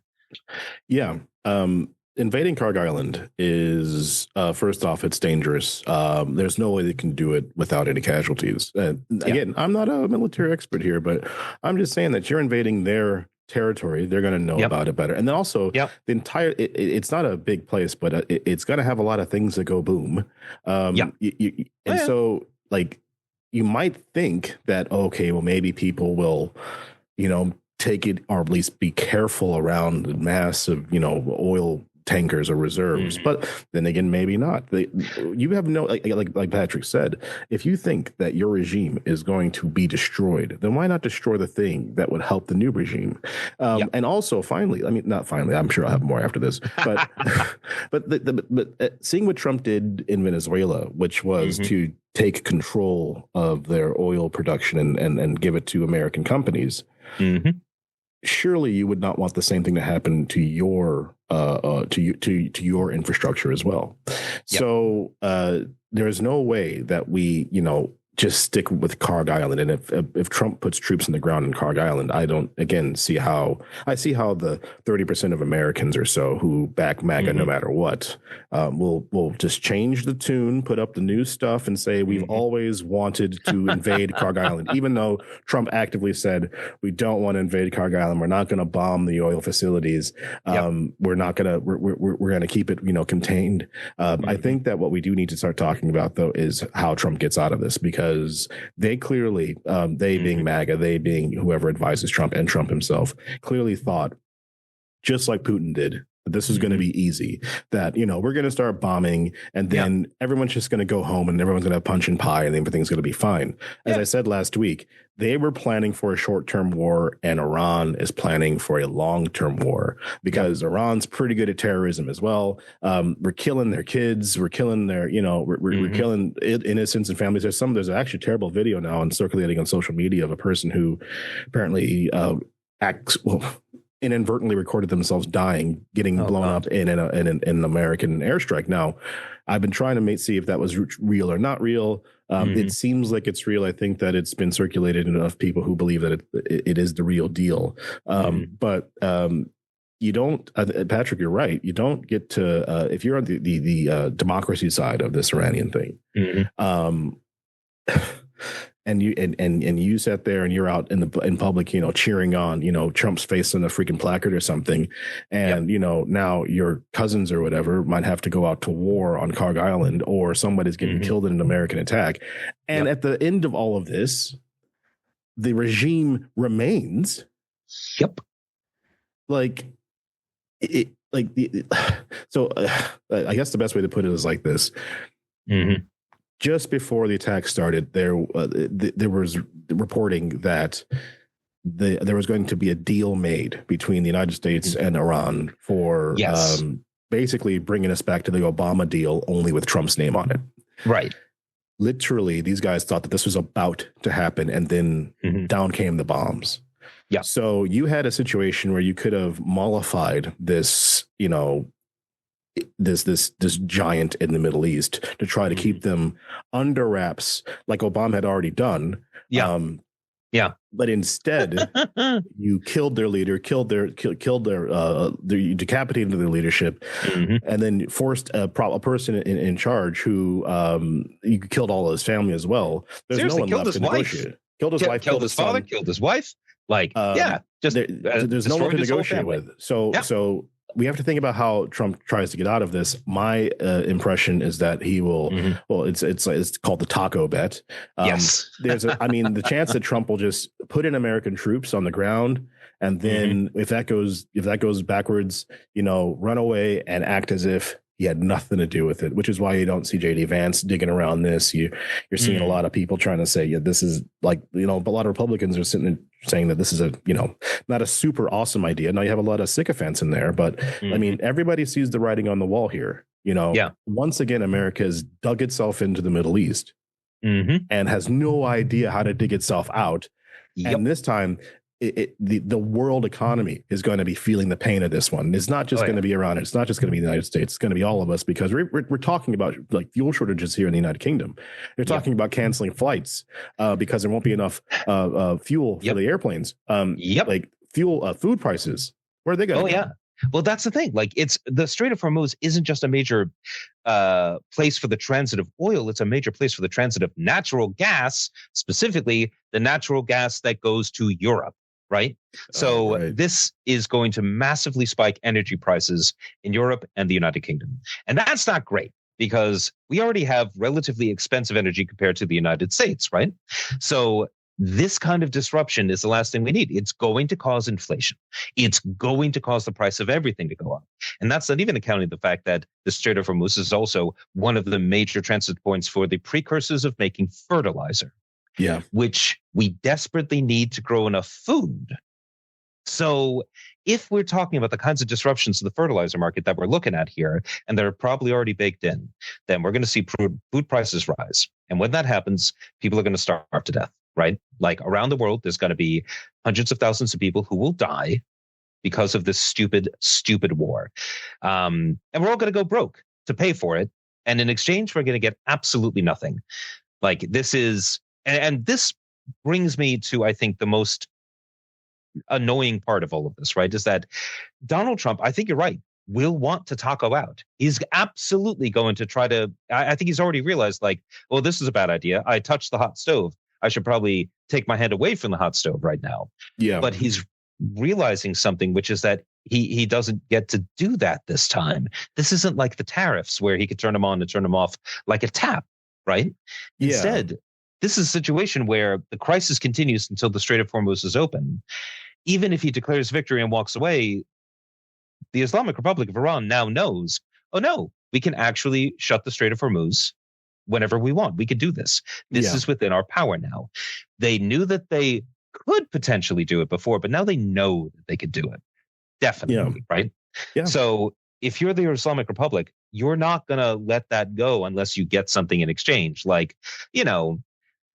Yeah. Invading Kharg Island is, first off, it's dangerous. There's no way they can do it without any casualties. Again, I'm not a military expert here, but I'm just saying that you're invading their territory. They're going to know about it better. And then also the entire, it's not a big place, but it's going to have a lot of things that go boom. So like, you might think that, okay, well, maybe people will, take it, or at least be careful around the massive, oil tankers or reserves. But then again, maybe not. You have no, like Patrick said, if you think that your regime is going to be destroyed, then why not destroy the thing that would help the new regime? And also, finally, not finally, I'm sure I'll have more after this, but but seeing what Trump did in Venezuela, which was to take control of their oil production and give it to American companies. Surely you would not want the same thing to happen to your to your infrastructure as well. So there is no way that we just stick with Kharg Island. And if Trump puts troops on the ground in Kharg Island, I don't see how the 30% of Americans or so who back MAGA no matter what will just change the tune, put up the new stuff, and say we've always wanted to invade Kharg Island, even though Trump actively said we don't want to invade Kharg Island. We're not going to bomb the oil facilities. We're not going to. We're going to keep it contained. I think that what we do need to start talking about though is how Trump gets out of this, because they clearly, they being MAGA, they being whoever advises Trump and Trump himself, clearly thought, just like Putin did, that this is going to be easy, that, we're going to start bombing and then everyone's just going to go home and everyone's going to have punch and pie and everything's going to be fine. As I said last week, they were planning for a short-term war and Iran is planning for a long-term war because Iran's pretty good at terrorism as well. We're killing their kids. We're killing their, we're killing innocents and families. There's actually a terrible video now and circulating on social media of a person who apparently inadvertently recorded themselves dying, getting blown up in an American airstrike. Now, I've been trying to see if that was real or not real. It seems like it's real. I think that it's been circulated in enough people who believe that it is the real deal. But you don't, Patrick, you're right. You don't get to, if you're on the democracy side of this Iranian thing, and you sat there and you're out in public, cheering on, Trump's face on a freaking placard or something. And, now your cousins or whatever might have to go out to war on Kharg Island, or somebody's getting killed in an American attack. And at the end of all of this, the regime remains. So I guess the best way to put it is like this. Just before the attack started, there was reporting that there was going to be a deal made between the United States and Iran for basically bringing us back to the Obama deal, only with Trump's name on it. Right. Literally, these guys thought that this was about to happen, and then down came the bombs. Yeah. So you had a situation where you could have mollified this, this giant in the Middle East to try to keep them under wraps, like Obama had already done. But instead, you killed their leader, you decapitated their leadership, and then forced a person in charge who you killed all of his family as well. There's no one left to negotiate. Killed his wife, killed his father, killed his wife. There's no one to negotiate with. So we have to think about how Trump tries to get out of this. My impression is that he will. Well, it's called the taco bet. The chance that Trump will just put in American troops on the ground, and then if that goes backwards, run away and act as if He had nothing to do with it, which is why you don't see J.D. Vance digging around this. You're seeing a lot of people trying to say, yeah, this is like, a lot of Republicans are sitting and saying that this is not a super awesome idea. Now you have a lot of sycophants in there, but I mean, everybody sees the writing on the wall here. Once again, America has dug itself into the Middle East and has no idea how to dig itself out. And this time, the world economy is going to be feeling the pain of this one. It's not just going to be Iran. It's not just going to be the United States. It's going to be all of us, because we're talking about like fuel shortages here in the United Kingdom. They're talking about canceling flights because there won't be enough fuel for the airplanes. Like food prices. Where are they going? Well, that's the thing. Like, it's the Strait of Hormuz isn't just a major place for the transit of oil. It's a major place for the transit of natural gas, specifically the natural gas that goes to Europe. Right. So this is going to massively spike energy prices in Europe and the United Kingdom. And that's not great, because we already have relatively expensive energy compared to the United States. Right. So this kind of disruption is the last thing we need. It's going to cause inflation. It's going to cause the price of everything to go up. And that's not even accounting the fact that the Strait of Hormuz is also one of the major transit points for the precursors of making fertilizer. Which we desperately need to grow enough food. So if we're talking about the kinds of disruptions to the fertilizer market that we're looking at here, and they're probably already baked in, then we're going to see food prices rise. And when that happens, people are going to starve to death, right? Like, around the world, there's going to be hundreds of thousands of people who will die because of this stupid war. And we're all going to go broke to pay for it. And in exchange, we're going to get absolutely nothing. Like, this is... And this brings me to, I think, the most annoying part of all of this, right, is that Donald Trump, I think you're right, will want to taco out. He's absolutely going to try to, I think he's already realized, like, well, this is a bad idea. I touched the hot stove. I should probably take my hand away from the hot stove right now. But he's realizing something, which is that he doesn't get to do that this time. This isn't like the tariffs where he could turn them on and turn them off like a tap, right? Instead, this is a situation where the crisis continues until the Strait of Hormuz is open. Even if he declares victory and walks away, the Islamic Republic of Iran now knows, oh no, we can actually shut the Strait of Hormuz whenever we want. We could do this. This is within our power now. They knew that they could potentially do it before, but now they know that they could do it. Definitely, right? So if you're the Islamic Republic, you're not going to let that go unless you get something in exchange, like,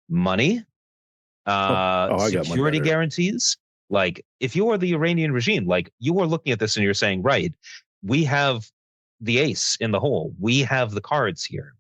money, security guarantees. Like, if you are the Iranian regime, like, you are looking at this and you're saying, right, we have the ace in the hole. We have the cards here.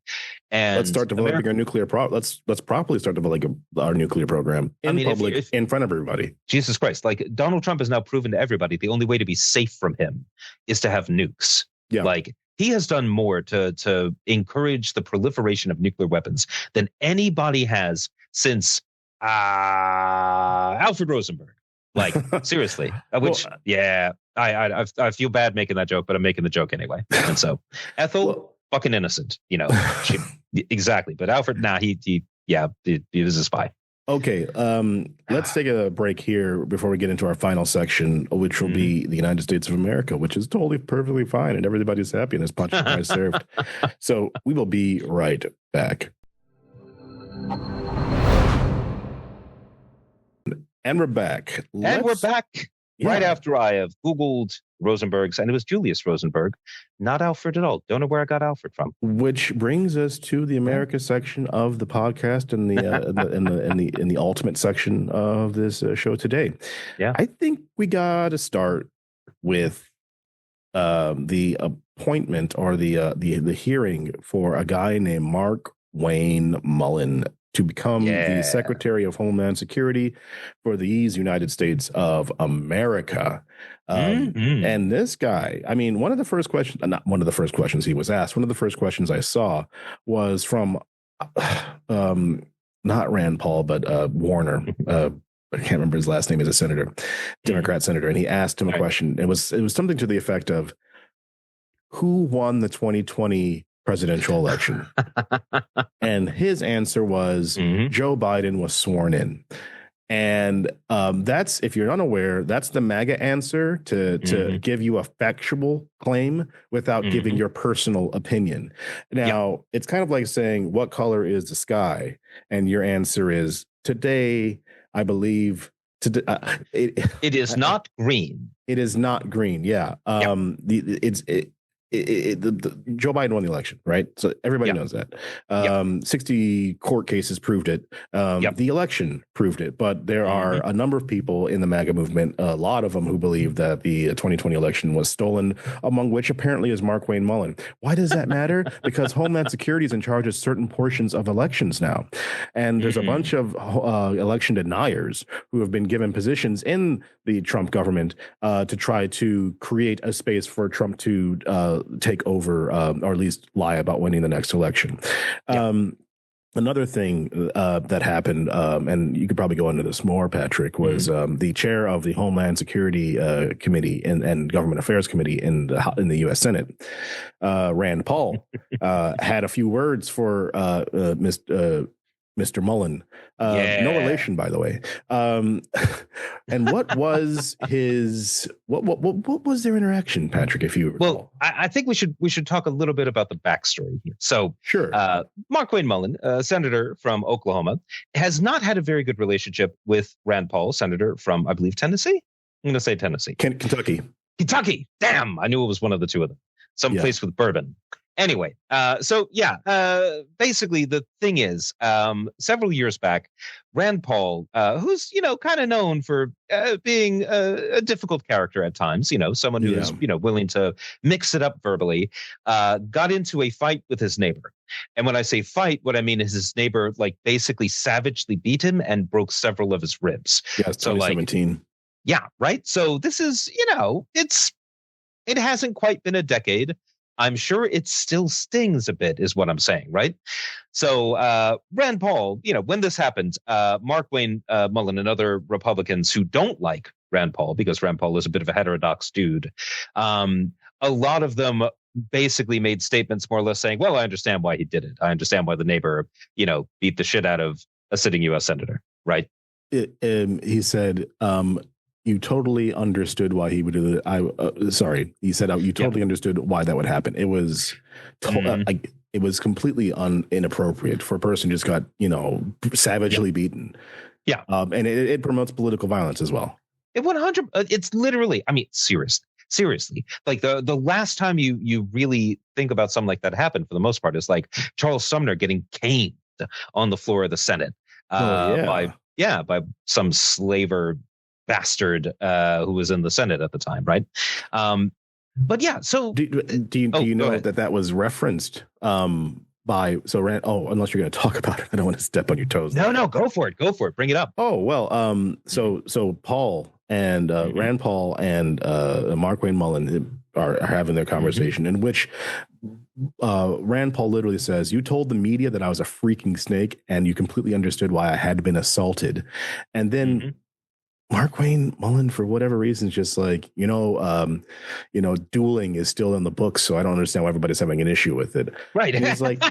And let's start developing our nuclear let's properly start developing our nuclear program in public, in front of everybody. Jesus Christ. Like, Donald Trump has now proven to everybody the only way to be safe from him is to have nukes. Like, he has done more to encourage the proliferation of nuclear weapons than anybody has since Alfred Rosenberg. Like, seriously. I feel bad making that joke, but I'm making the joke anyway. And so Ethel, fucking innocent, she, exactly. But Alfred, he was a spy. Okay, let's take a break here before we get into our final section, which will be the United States of America, which is totally perfectly fine, and everybody's happy, and there's punch and fries served. So we will be right back. And we're back. Right after I have Googled Rosenberg's, and it was Julius Rosenberg, not Alfred at all. Don't know where I got Alfred from. Which brings us to the America section of the podcast and in the ultimate section of this show today. I think we got to start with the appointment or the hearing for a guy named Markwayne Mullin to become the Secretary of Homeland Security for these United States of America. And this guy, I mean, not one of the first questions he was asked, one of the first questions I saw was from not Rand Paul, but Warner. I can't remember his last name. He's a senator, Democrat senator. And he asked him a question. It was something to the effect of, who won the 2020 presidential election? And his answer was Joe Biden was sworn in. And that's, if you're unaware, that's the MAGA answer to give you a factual claim without giving your personal opinion. Now, it's kind of like saying, what color is the sky? And your answer is, today, I believe, it is not green. It is not green. Yeah. Joe Biden won the election, right? So everybody knows that. 60 court cases proved it. The election proved it. But there are a number of people in the MAGA movement, a lot of them, who believe that the 2020 election was stolen, among which apparently is Markwayne Mullin. Why does that matter? Because Homeland Security is in charge of certain portions of elections now. And there's a bunch of election deniers who have been given positions in the Trump government to try to create a space for Trump to take over or at least lie about winning the next election. Another thing that happened, and you could probably go into this more, Patrick, was the chair of the Homeland Security Committee and Government Affairs Committee in the U.S. Senate, Rand Paul, had a few words for Mr. Mullin. No relation, by the way. And what was what was their interaction, Patrick, if you recall? Well, I think we should talk a little bit about the backstory here. So sure. Markwayne Mullin, senator from Oklahoma, has not had a very good relationship with Rand Paul, senator from, I believe, Tennessee. I'm going to say Tennessee. Kentucky. Damn, I knew it was one of the two of them. Someplace with bourbon. Anyway, basically the thing is, several years back, Rand Paul, who's, kind of known for being a difficult character at times, someone who is, willing to mix it up verbally, got into a fight with his neighbor. And when I say fight, what I mean is his neighbor, basically savagely beat him and broke several of his ribs. Yeah, it's 2017. Right. So this is, it hasn't quite been a decade. I'm sure it still stings a bit, is what I'm saying, right? So Rand Paul, when this happened, Markwayne Mullin and other Republicans who don't like Rand Paul, because Rand Paul is a bit of a heterodox dude, a lot of them basically made statements more or less saying, well, I understand why he did it. I understand why the neighbor, beat the shit out of a sitting U.S. senator, right? He said, you totally understood why he would do that. He said you totally understood why that would happen. It was it was completely inappropriate for a person who just got, savagely beaten. Yeah. And it promotes political violence as well. It 100. It's literally, seriously, like the last time you really think about something like that happened, for the most part, is like Charles Sumner getting caned on the floor of the Senate by some slaver bastard who was in the Senate at the time, right? But yeah, so do you know that was referenced by Rand? Oh, unless you're going to talk about it, I don't want to step on your toes. No, go for it, bring it up. Oh well, so Paul and Rand Paul and Markwayne Mullin are having their conversation in which Rand Paul literally says, "You told the media that I was a freaking snake, and you completely understood why I had been assaulted," and then. Markwayne Mullin, for whatever reason, is just like, dueling is still in the books, so I don't understand why everybody's having an issue with it. Right. And he's like,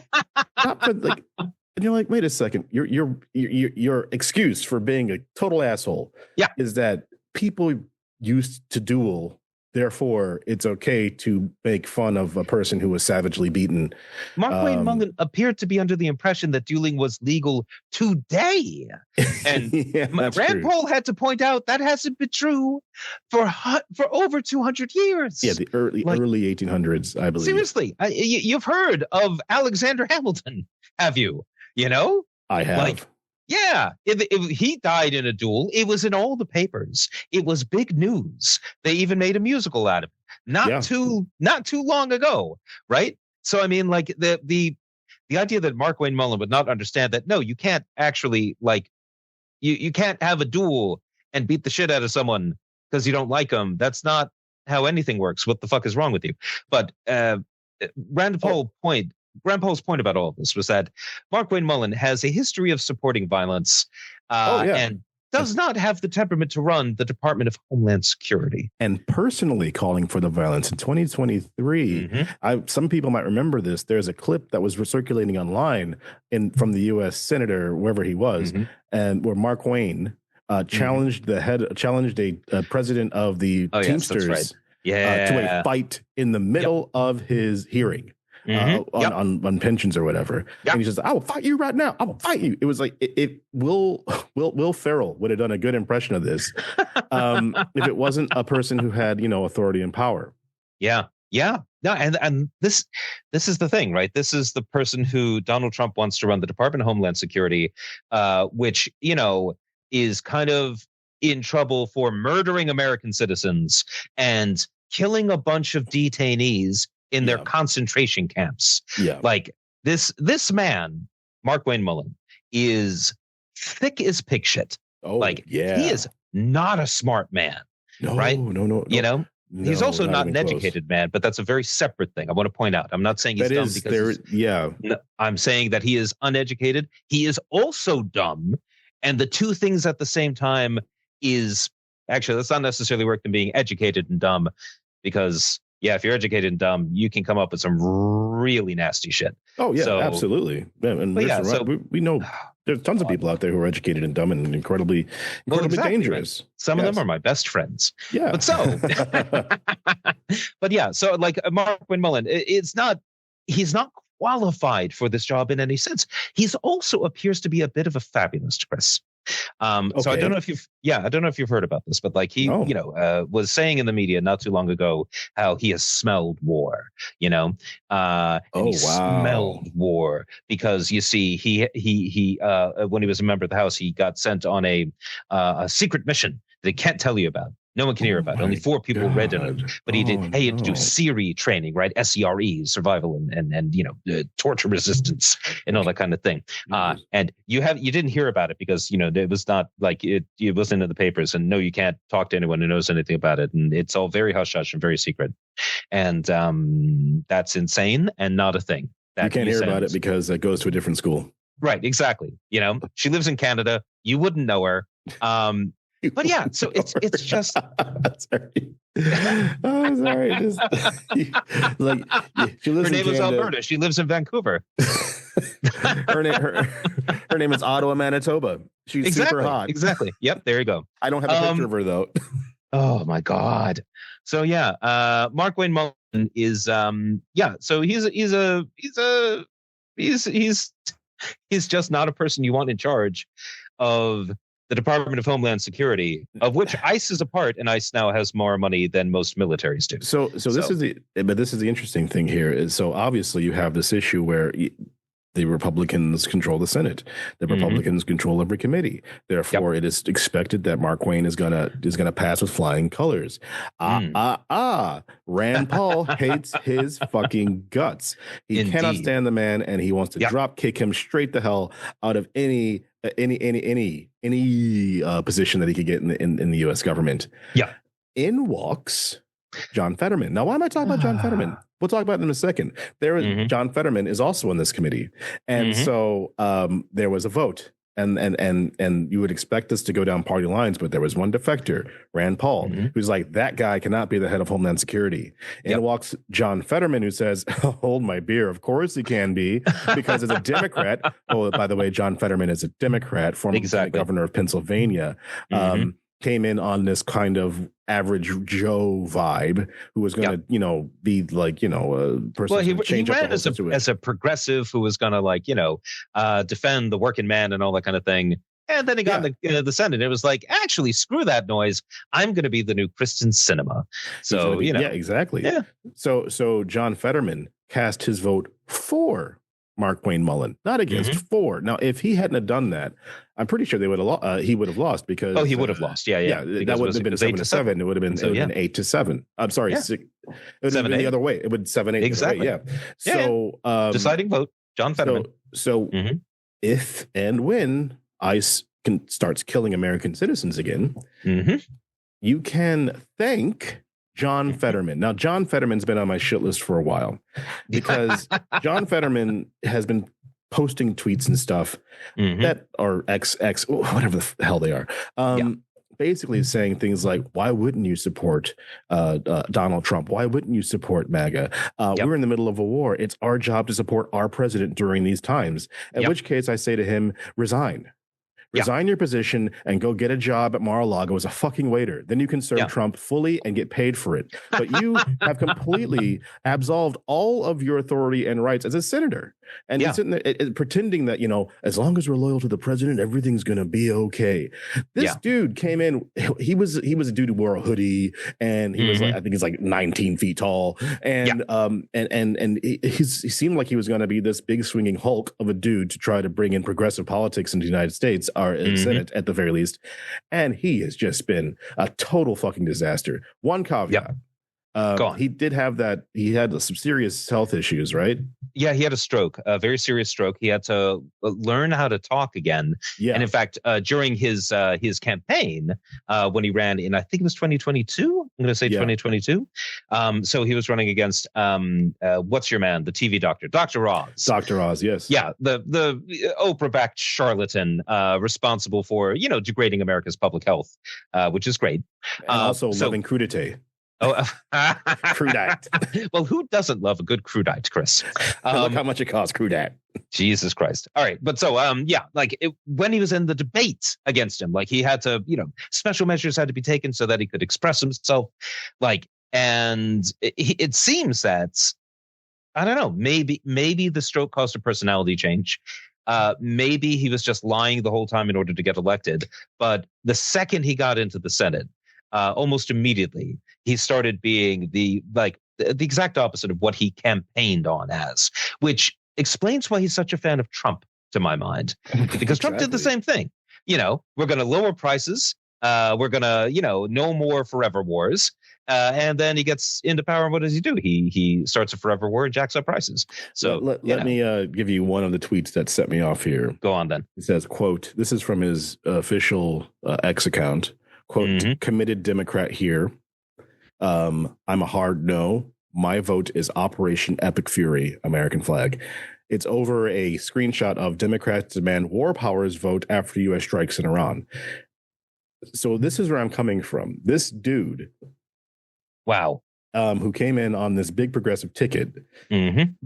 and you're like, wait a second, your excuse for being a total asshole is that people used to duel. Therefore, it's okay to make fun of a person who was savagely beaten. Markwayne Mullin appeared to be under the impression that dueling was legal today. And Rand Paul had to point out that hasn't been true for over 200 years. Yeah, the early 1800s, I believe. Seriously, you've heard of Alexander Hamilton, have you? I have. Yeah, if he died in a duel, it was in all the papers. It was big news. They even made a musical out of it. Not too long ago, right? So I mean, like the idea that Markwayne Mullin would not understand that, no, you can't actually you can't have a duel and beat the shit out of someone because you don't like them. That's not how anything works. What the fuck is wrong with you? But Rand Paul's point about all of this was that Markwayne Mullin has a history of supporting violence and does not have the temperament to run the Department of Homeland Security. And personally calling for the violence in 2023, some people might remember this. There's a clip that was circulating online from the U.S. senator, wherever he was, and where Markwayne challenged a president of the Teamsters yes, that's right. to a fight in the middle of his hearing. On pensions or whatever. Yep. And he says, I will fight you right now. I will fight you. It was like Will Ferrell would have done a good impression of this if it wasn't a person who had, authority and power. Yeah. Yeah. No, and this is the thing, right? This is the person who Donald Trump wants to run the Department of Homeland Security, which, is kind of in trouble for murdering American citizens and killing a bunch of detainees in their concentration camps. Yeah. Like this man, Markwayne Mullin, is thick as pig shit. Oh, like he is not a smart man. No, right? No. He's also not an educated man, but that's a very separate thing. I want to point out. I'm not saying he's dumb because I'm saying that he is uneducated. He is also dumb. And the two things at the same time is actually, that's not necessarily work than being educated and dumb, because if you're educated and dumb, you can come up with some really nasty shit. Oh, yeah, absolutely. And we know there's tons of people out there who are educated and dumb and incredibly dangerous. Right. Some of them are my best friends. Yeah. But so like Markwayne Mullin, he's not qualified for this job in any sense. He's also appears to be a bit of a fabulist, Chris. So I don't know if you've heard about this, but like he, was saying in the media not too long ago how he has smelled war, smelled war because you see he when he was a member of the House, he got sent on a secret mission that he can't tell you about. No one can hear about it. Only 4 people read in it. But he had to do SERE training, right? SERE, survival and torture resistance and all that kind of thing. And you didn't hear about it because, it was not like it wasn't in the papers. And no, you can't talk to anyone who knows anything about it. And it's all very hush hush and very secret. And that's insane and not a thing. You can't hear about it because it goes to a different school. Right, exactly. She lives in Canada. You wouldn't know her. But so it's just sorry. Just like she lives. Her name is Alberta. She lives in Vancouver. her name is Ottawa, Manitoba. She's super hot. Exactly. Yep. There you go. I don't have a picture of her though. Oh my God. So Markwayne Mullin is So he's just not a person you want in charge of the Department of Homeland Security, of which ICE is a part, and ICE now has more money than most militaries do. So this is the interesting thing here is, so obviously you have this issue where the Republicans control the Senate, the Republicans control every committee. Therefore, it is expected that Markwayne is gonna pass with flying colors. Rand Paul hates his fucking guts. He cannot stand the man, and he wants to drop kick him straight the hell out of any position that he could get in the U.S. government. Yeah. In walks John Fetterman. Now, why am I talking about John Fetterman? We'll talk about it in a second. John Fetterman is also in this committee, and so there was a vote, and you would expect this to go down party lines, but there was one defector, Rand Paul, who's like, that guy cannot be the head of Homeland Security. And walks John Fetterman, who says, hold my beer. Of course he can be, because as a Democrat. Oh, by the way, John Fetterman is a Democrat, former governor of Pennsylvania. Came in on this kind of average Joe vibe, who was going to, be like, a person. Well, he ran as a progressive who was going to defend the working man and all that kind of thing. And then he got in the Senate. It was like, actually, screw that noise. I'm going to be the new Kristen Sinema. So, yeah, exactly. Yeah. So John Fetterman cast his vote for Markwayne Mullin, not against, for. Now, if he hadn't have done that, I'm pretty sure he would have lost, because he would have lost. Yeah. That would have been 7-7. It would have been 8-7. I'm sorry, 6. It would have been the other way. It would 7-8. Exactly. So deciding vote, John Fetterman. So if and when ICE starts killing American citizens again, you can thank John Fetterman. Now, John Fetterman's been on my shit list for a while, because John Fetterman has been posting tweets and stuff that are whatever the hell they are. Basically saying things like, why wouldn't you support Donald Trump? Why wouldn't you support MAGA? We're in the middle of a war. It's our job to support our president during these times. At which case I say to him, resign. Resign your position and go get a job at Mar-a-Lago as a fucking waiter. Then you can serve Trump fully and get paid for it. But you have completely absolved all of your authority and rights as a senator. And he's sitting there pretending that, as long as we're loyal to the president, everything's going to be okay. This dude came in. He was a dude who wore a hoodie, and he was I think he's like 19 feet tall. And he seemed like he was going to be this big swinging Hulk of a dude to try to bring in progressive politics in the United States, or in Senate at the very least. And he has just been a total fucking disaster. One caveat. He did have that. He had some serious health issues, right? Yeah, he had a stroke, a very serious stroke. He had to learn how to talk again. Yeah. And in fact, during his campaign, when he ran in, I think it was 2022. I'm going to say 2022. So he was running against what's your man, the TV doctor, Dr. Oz. Dr. Oz, yes. Yeah, the Oprah-backed charlatan responsible for degrading America's public health, which is great. And also loving crudité. Oh, crudite. Well, who doesn't love a good crudite, Chris? Look how much it costs, crudite. Jesus Christ. All right. But so, when he was in the debate against him, he had to, special measures had to be taken so that he could express himself. And it seems that, I don't know, maybe the stroke caused a personality change. Maybe he was just lying the whole time in order to get elected. But the second he got into the Senate, almost immediately, he started being the exact opposite of what he campaigned on as, which explains why he's such a fan of Trump, to my mind, because Trump did the same thing. We're going to lower prices. We're going to, no more forever wars. And then he gets into power. And what does he do? He starts a forever war and jacks up prices. So let me give you one of the tweets that set me off here. Go on then. He says, quote, this is from his official X account. Quote, committed Democrat here. I'm a hard no. My vote is Operation Epic Fury, American flag. It's over a screenshot of Democrats demand war powers vote after U.S. strikes in Iran. So this is where I'm coming from. This dude. Wow. Who came in on this big progressive ticket,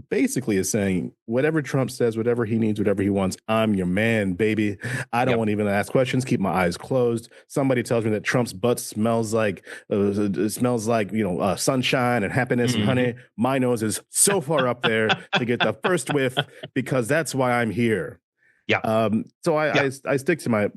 basically is saying, whatever Trump says, whatever he needs, whatever he wants, I'm your man, baby. I don't want to even ask questions, keep my eyes closed. Somebody tells me that Trump's butt smells like, sunshine and happiness and honey. My nose is so far up there to get the first whiff because that's why I'm here. Yeah. So I stick to my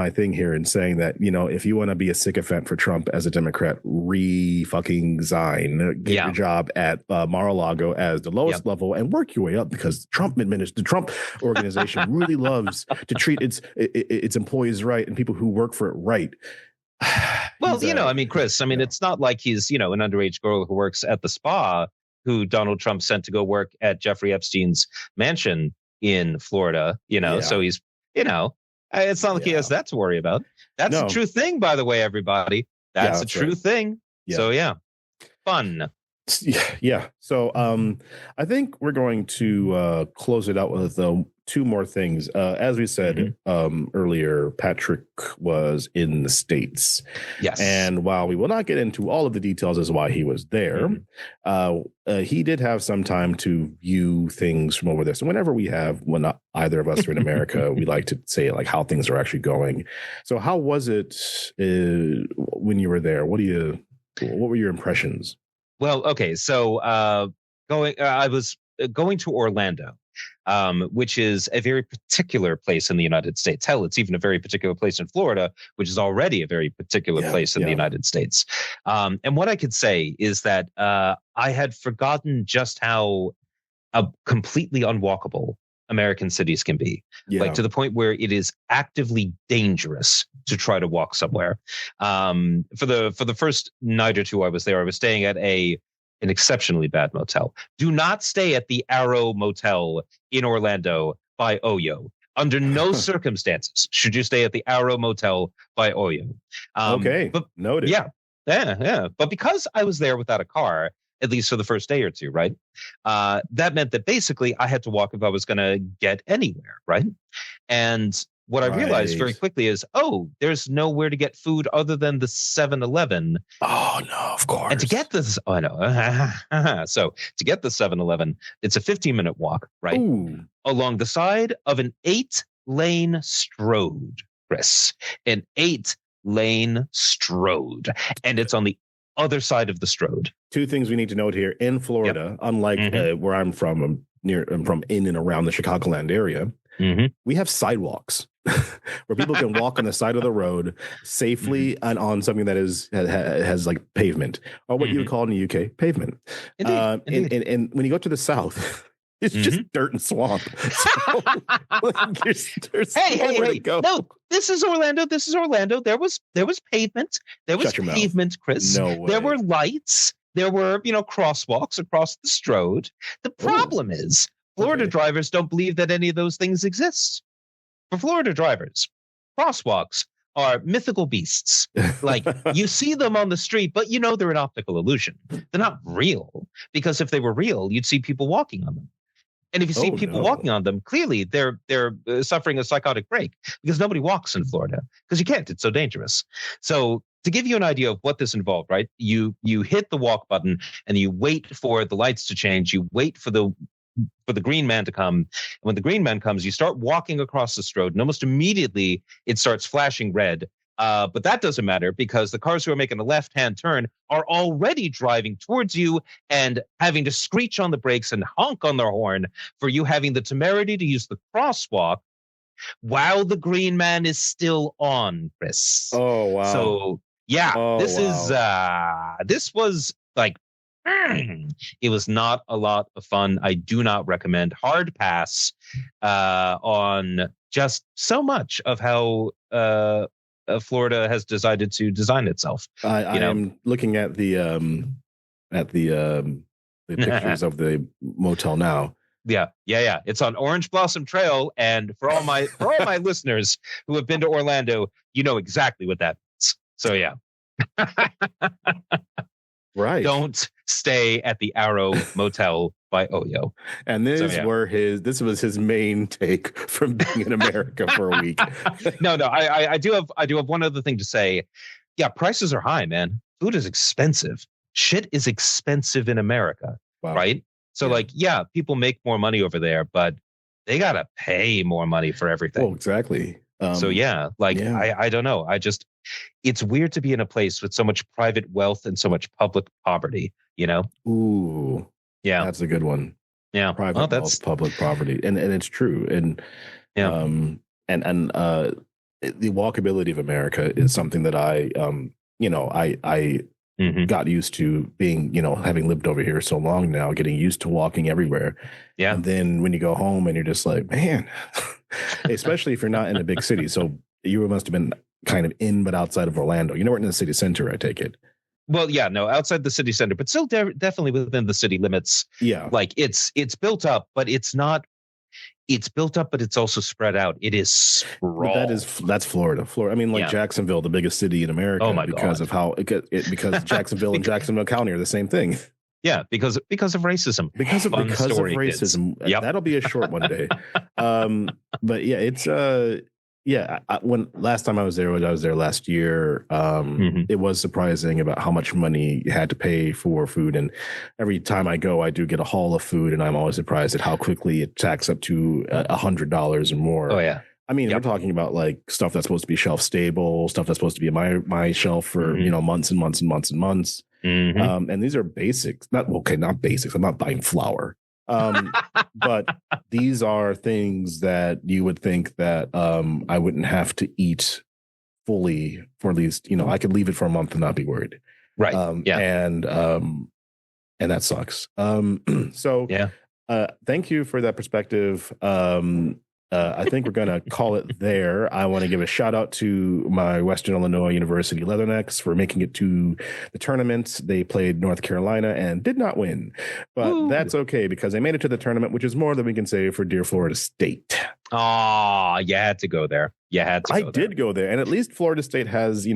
thing here in saying that, if you want to be a sycophant for Trump as a Democrat, resign, get your job at Mar-a-Lago as the lowest level and work your way up, because the Trump organization really loves to treat its employees right and people who work for it right. Well, Chris, it's not like he's, an underage girl who works at the spa who Donald Trump sent to go work at Jeffrey Epstein's mansion in Florida, so he's, it's not like he has that to worry about. That's a true thing, by the way, everybody. That's a true thing. Yeah. So fun. Yeah. So I think we're going to close it out with two more things. As we said earlier, Patrick was in the States. Yes. And while we will not get into all of the details as why he was there, he did have some time to view things from over there. So whenever when not either of us are in America, we like to say how things are actually going. So how was it when you were there? What were your impressions? Well, okay. So I was going to Orlando, which is a very particular place in the United States. Hell, it's even a very particular place in Florida, which is already a very particular place in the United States. And what I could say is that I had forgotten just how completely unwalkable American cities can be, to the point where it is actively dangerous to try to walk somewhere. For the first night or two I was there, I was staying at an exceptionally bad motel. Do not stay at the Arrow Motel in Orlando by Oyo. Under no circumstances should you stay at the Arrow Motel by Oyo. Okay, but noted. Yeah. But because I was there without a car, at least for the first day or two, right? That meant that basically I had to walk if I was going to get anywhere, right? And what I realized very quickly is, there's nowhere to get food other than the 7-Eleven. Oh, no, of course. And to get this, I know. So to get the 7-Eleven, it's a 15-minute walk, right? Ooh. Along the side of an 8 8-lane strode, Chris. An 8-lane strode. And it's on the other side of the strode. Two things we need to note here. In Florida, unlike where I'm from, I'm from in and around the Chicagoland area, we have sidewalks where people can walk on the side of the road safely and on something that has like pavement, or what you would call in the UK pavement. Indeed. And when you go to the South, it's just dirt and swamp. So, like, there's hey. No, this is Orlando. There was pavement. There was pavement, Chris. No way. There were lights. There were, crosswalks across the strode. The problem is Florida drivers don't believe that any of those things exist. For Florida drivers, crosswalks are mythical beasts. Like, you see them on the street, but they're an optical illusion. They're not real, because if they were real, you'd see people walking on them. And if you see people walking on them, clearly they're suffering a psychotic break, because nobody walks in Florida, because you can't. It's so dangerous. So to give you an idea of what this involved, right? You hit the walk button and you wait for the lights to change. You wait for the green man to come. And when the green man comes, you start walking across the strode, and almost immediately it starts flashing red. But that doesn't matter, because the cars who are making a left-hand turn are already driving towards you and having to screech on the brakes and honk on their horn for you having the temerity to use the crosswalk while the green man is still on, Chris. Oh, wow. So, this was like, it was not a lot of fun. I do not recommend. Hard pass on just so much of how Florida has decided to design itself. I'm looking at the pictures of the motel now. Yeah. It's on Orange Blossom Trail, and for all my listeners who have been to Orlando, you know exactly what that means. So yeah. Right. Don't stay at the Arrow Motel by Oyo. And this was his main take from being in America for a week. No, I do have one other thing to say. Yeah, prices are high, man. Food is expensive. Shit is expensive in America, right? So people make more money over there, but they gotta pay more money for everything. Well, exactly. I don't know. It's weird to be in a place with so much private wealth and so much public poverty, Ooh. Yeah. That's a good one. Yeah. Private wealth, public poverty. And it's true. And the walkability of America is something that I got used to being, having lived over here so long now, getting used to walking everywhere. Yeah. And then when you go home and you're just like, man, especially if you're not in a big city. So you must have been kind of in, but outside of Orlando. You weren't in the city center, I take it. Well, yeah, no, outside the city center, but still definitely within the city limits. Yeah. Like it's built up, but it's not. It's built up, but it's also spread out. It is sprawled. That's Florida. I mean, Jacksonville, the biggest city in America, because Jacksonville and Jacksonville County are the same thing. Yeah, because of racism. Because of racism. Yep. That'll be a short one day. But yeah, it's when last time I was there last year, it was surprising about how much money you had to pay for food. And every time I go, I do get a haul of food, and I'm always surprised at how quickly it tacks up to $100 or more. Oh yeah. I mean, we're talking about like stuff that's supposed to be shelf stable, stuff that's supposed to be in my shelf for months and months and months and months. And these are basics. Not basics. I'm not buying flour. But these are things that you would think that I wouldn't have to eat fully for at least, I could leave it for a month and not be worried. Right. And that sucks. Thank you for that perspective. I think we're going to call it there. I want to give a shout out to my Western Illinois University Leathernecks for making it to the tournament. They played North Carolina and did not win, but that's okay because they made it to the tournament, which is more than we can say for dear Florida State. Oh, you had to go there. I did go there, and at least Florida State has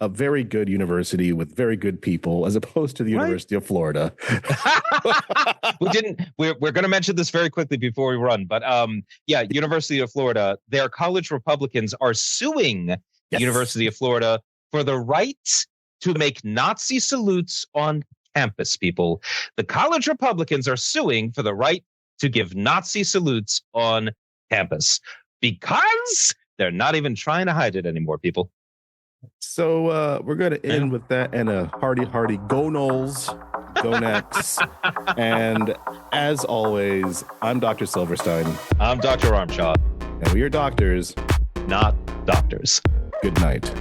a very good university with very good people, as opposed to the University of Florida. We're going to mention this very quickly before we run, but University of Florida, their college Republicans are suing University of Florida for the right to make Nazi salutes on campus. People, the college Republicans are suing for the right to give Nazi salutes on campus because they're not even trying to hide it anymore, people. So we're going to end with that and a hearty go Noles, go Nets. And as always, I'm Dr. Silverstein. I'm Dr. Armshaw. And we are doctors, not doctors. Good night.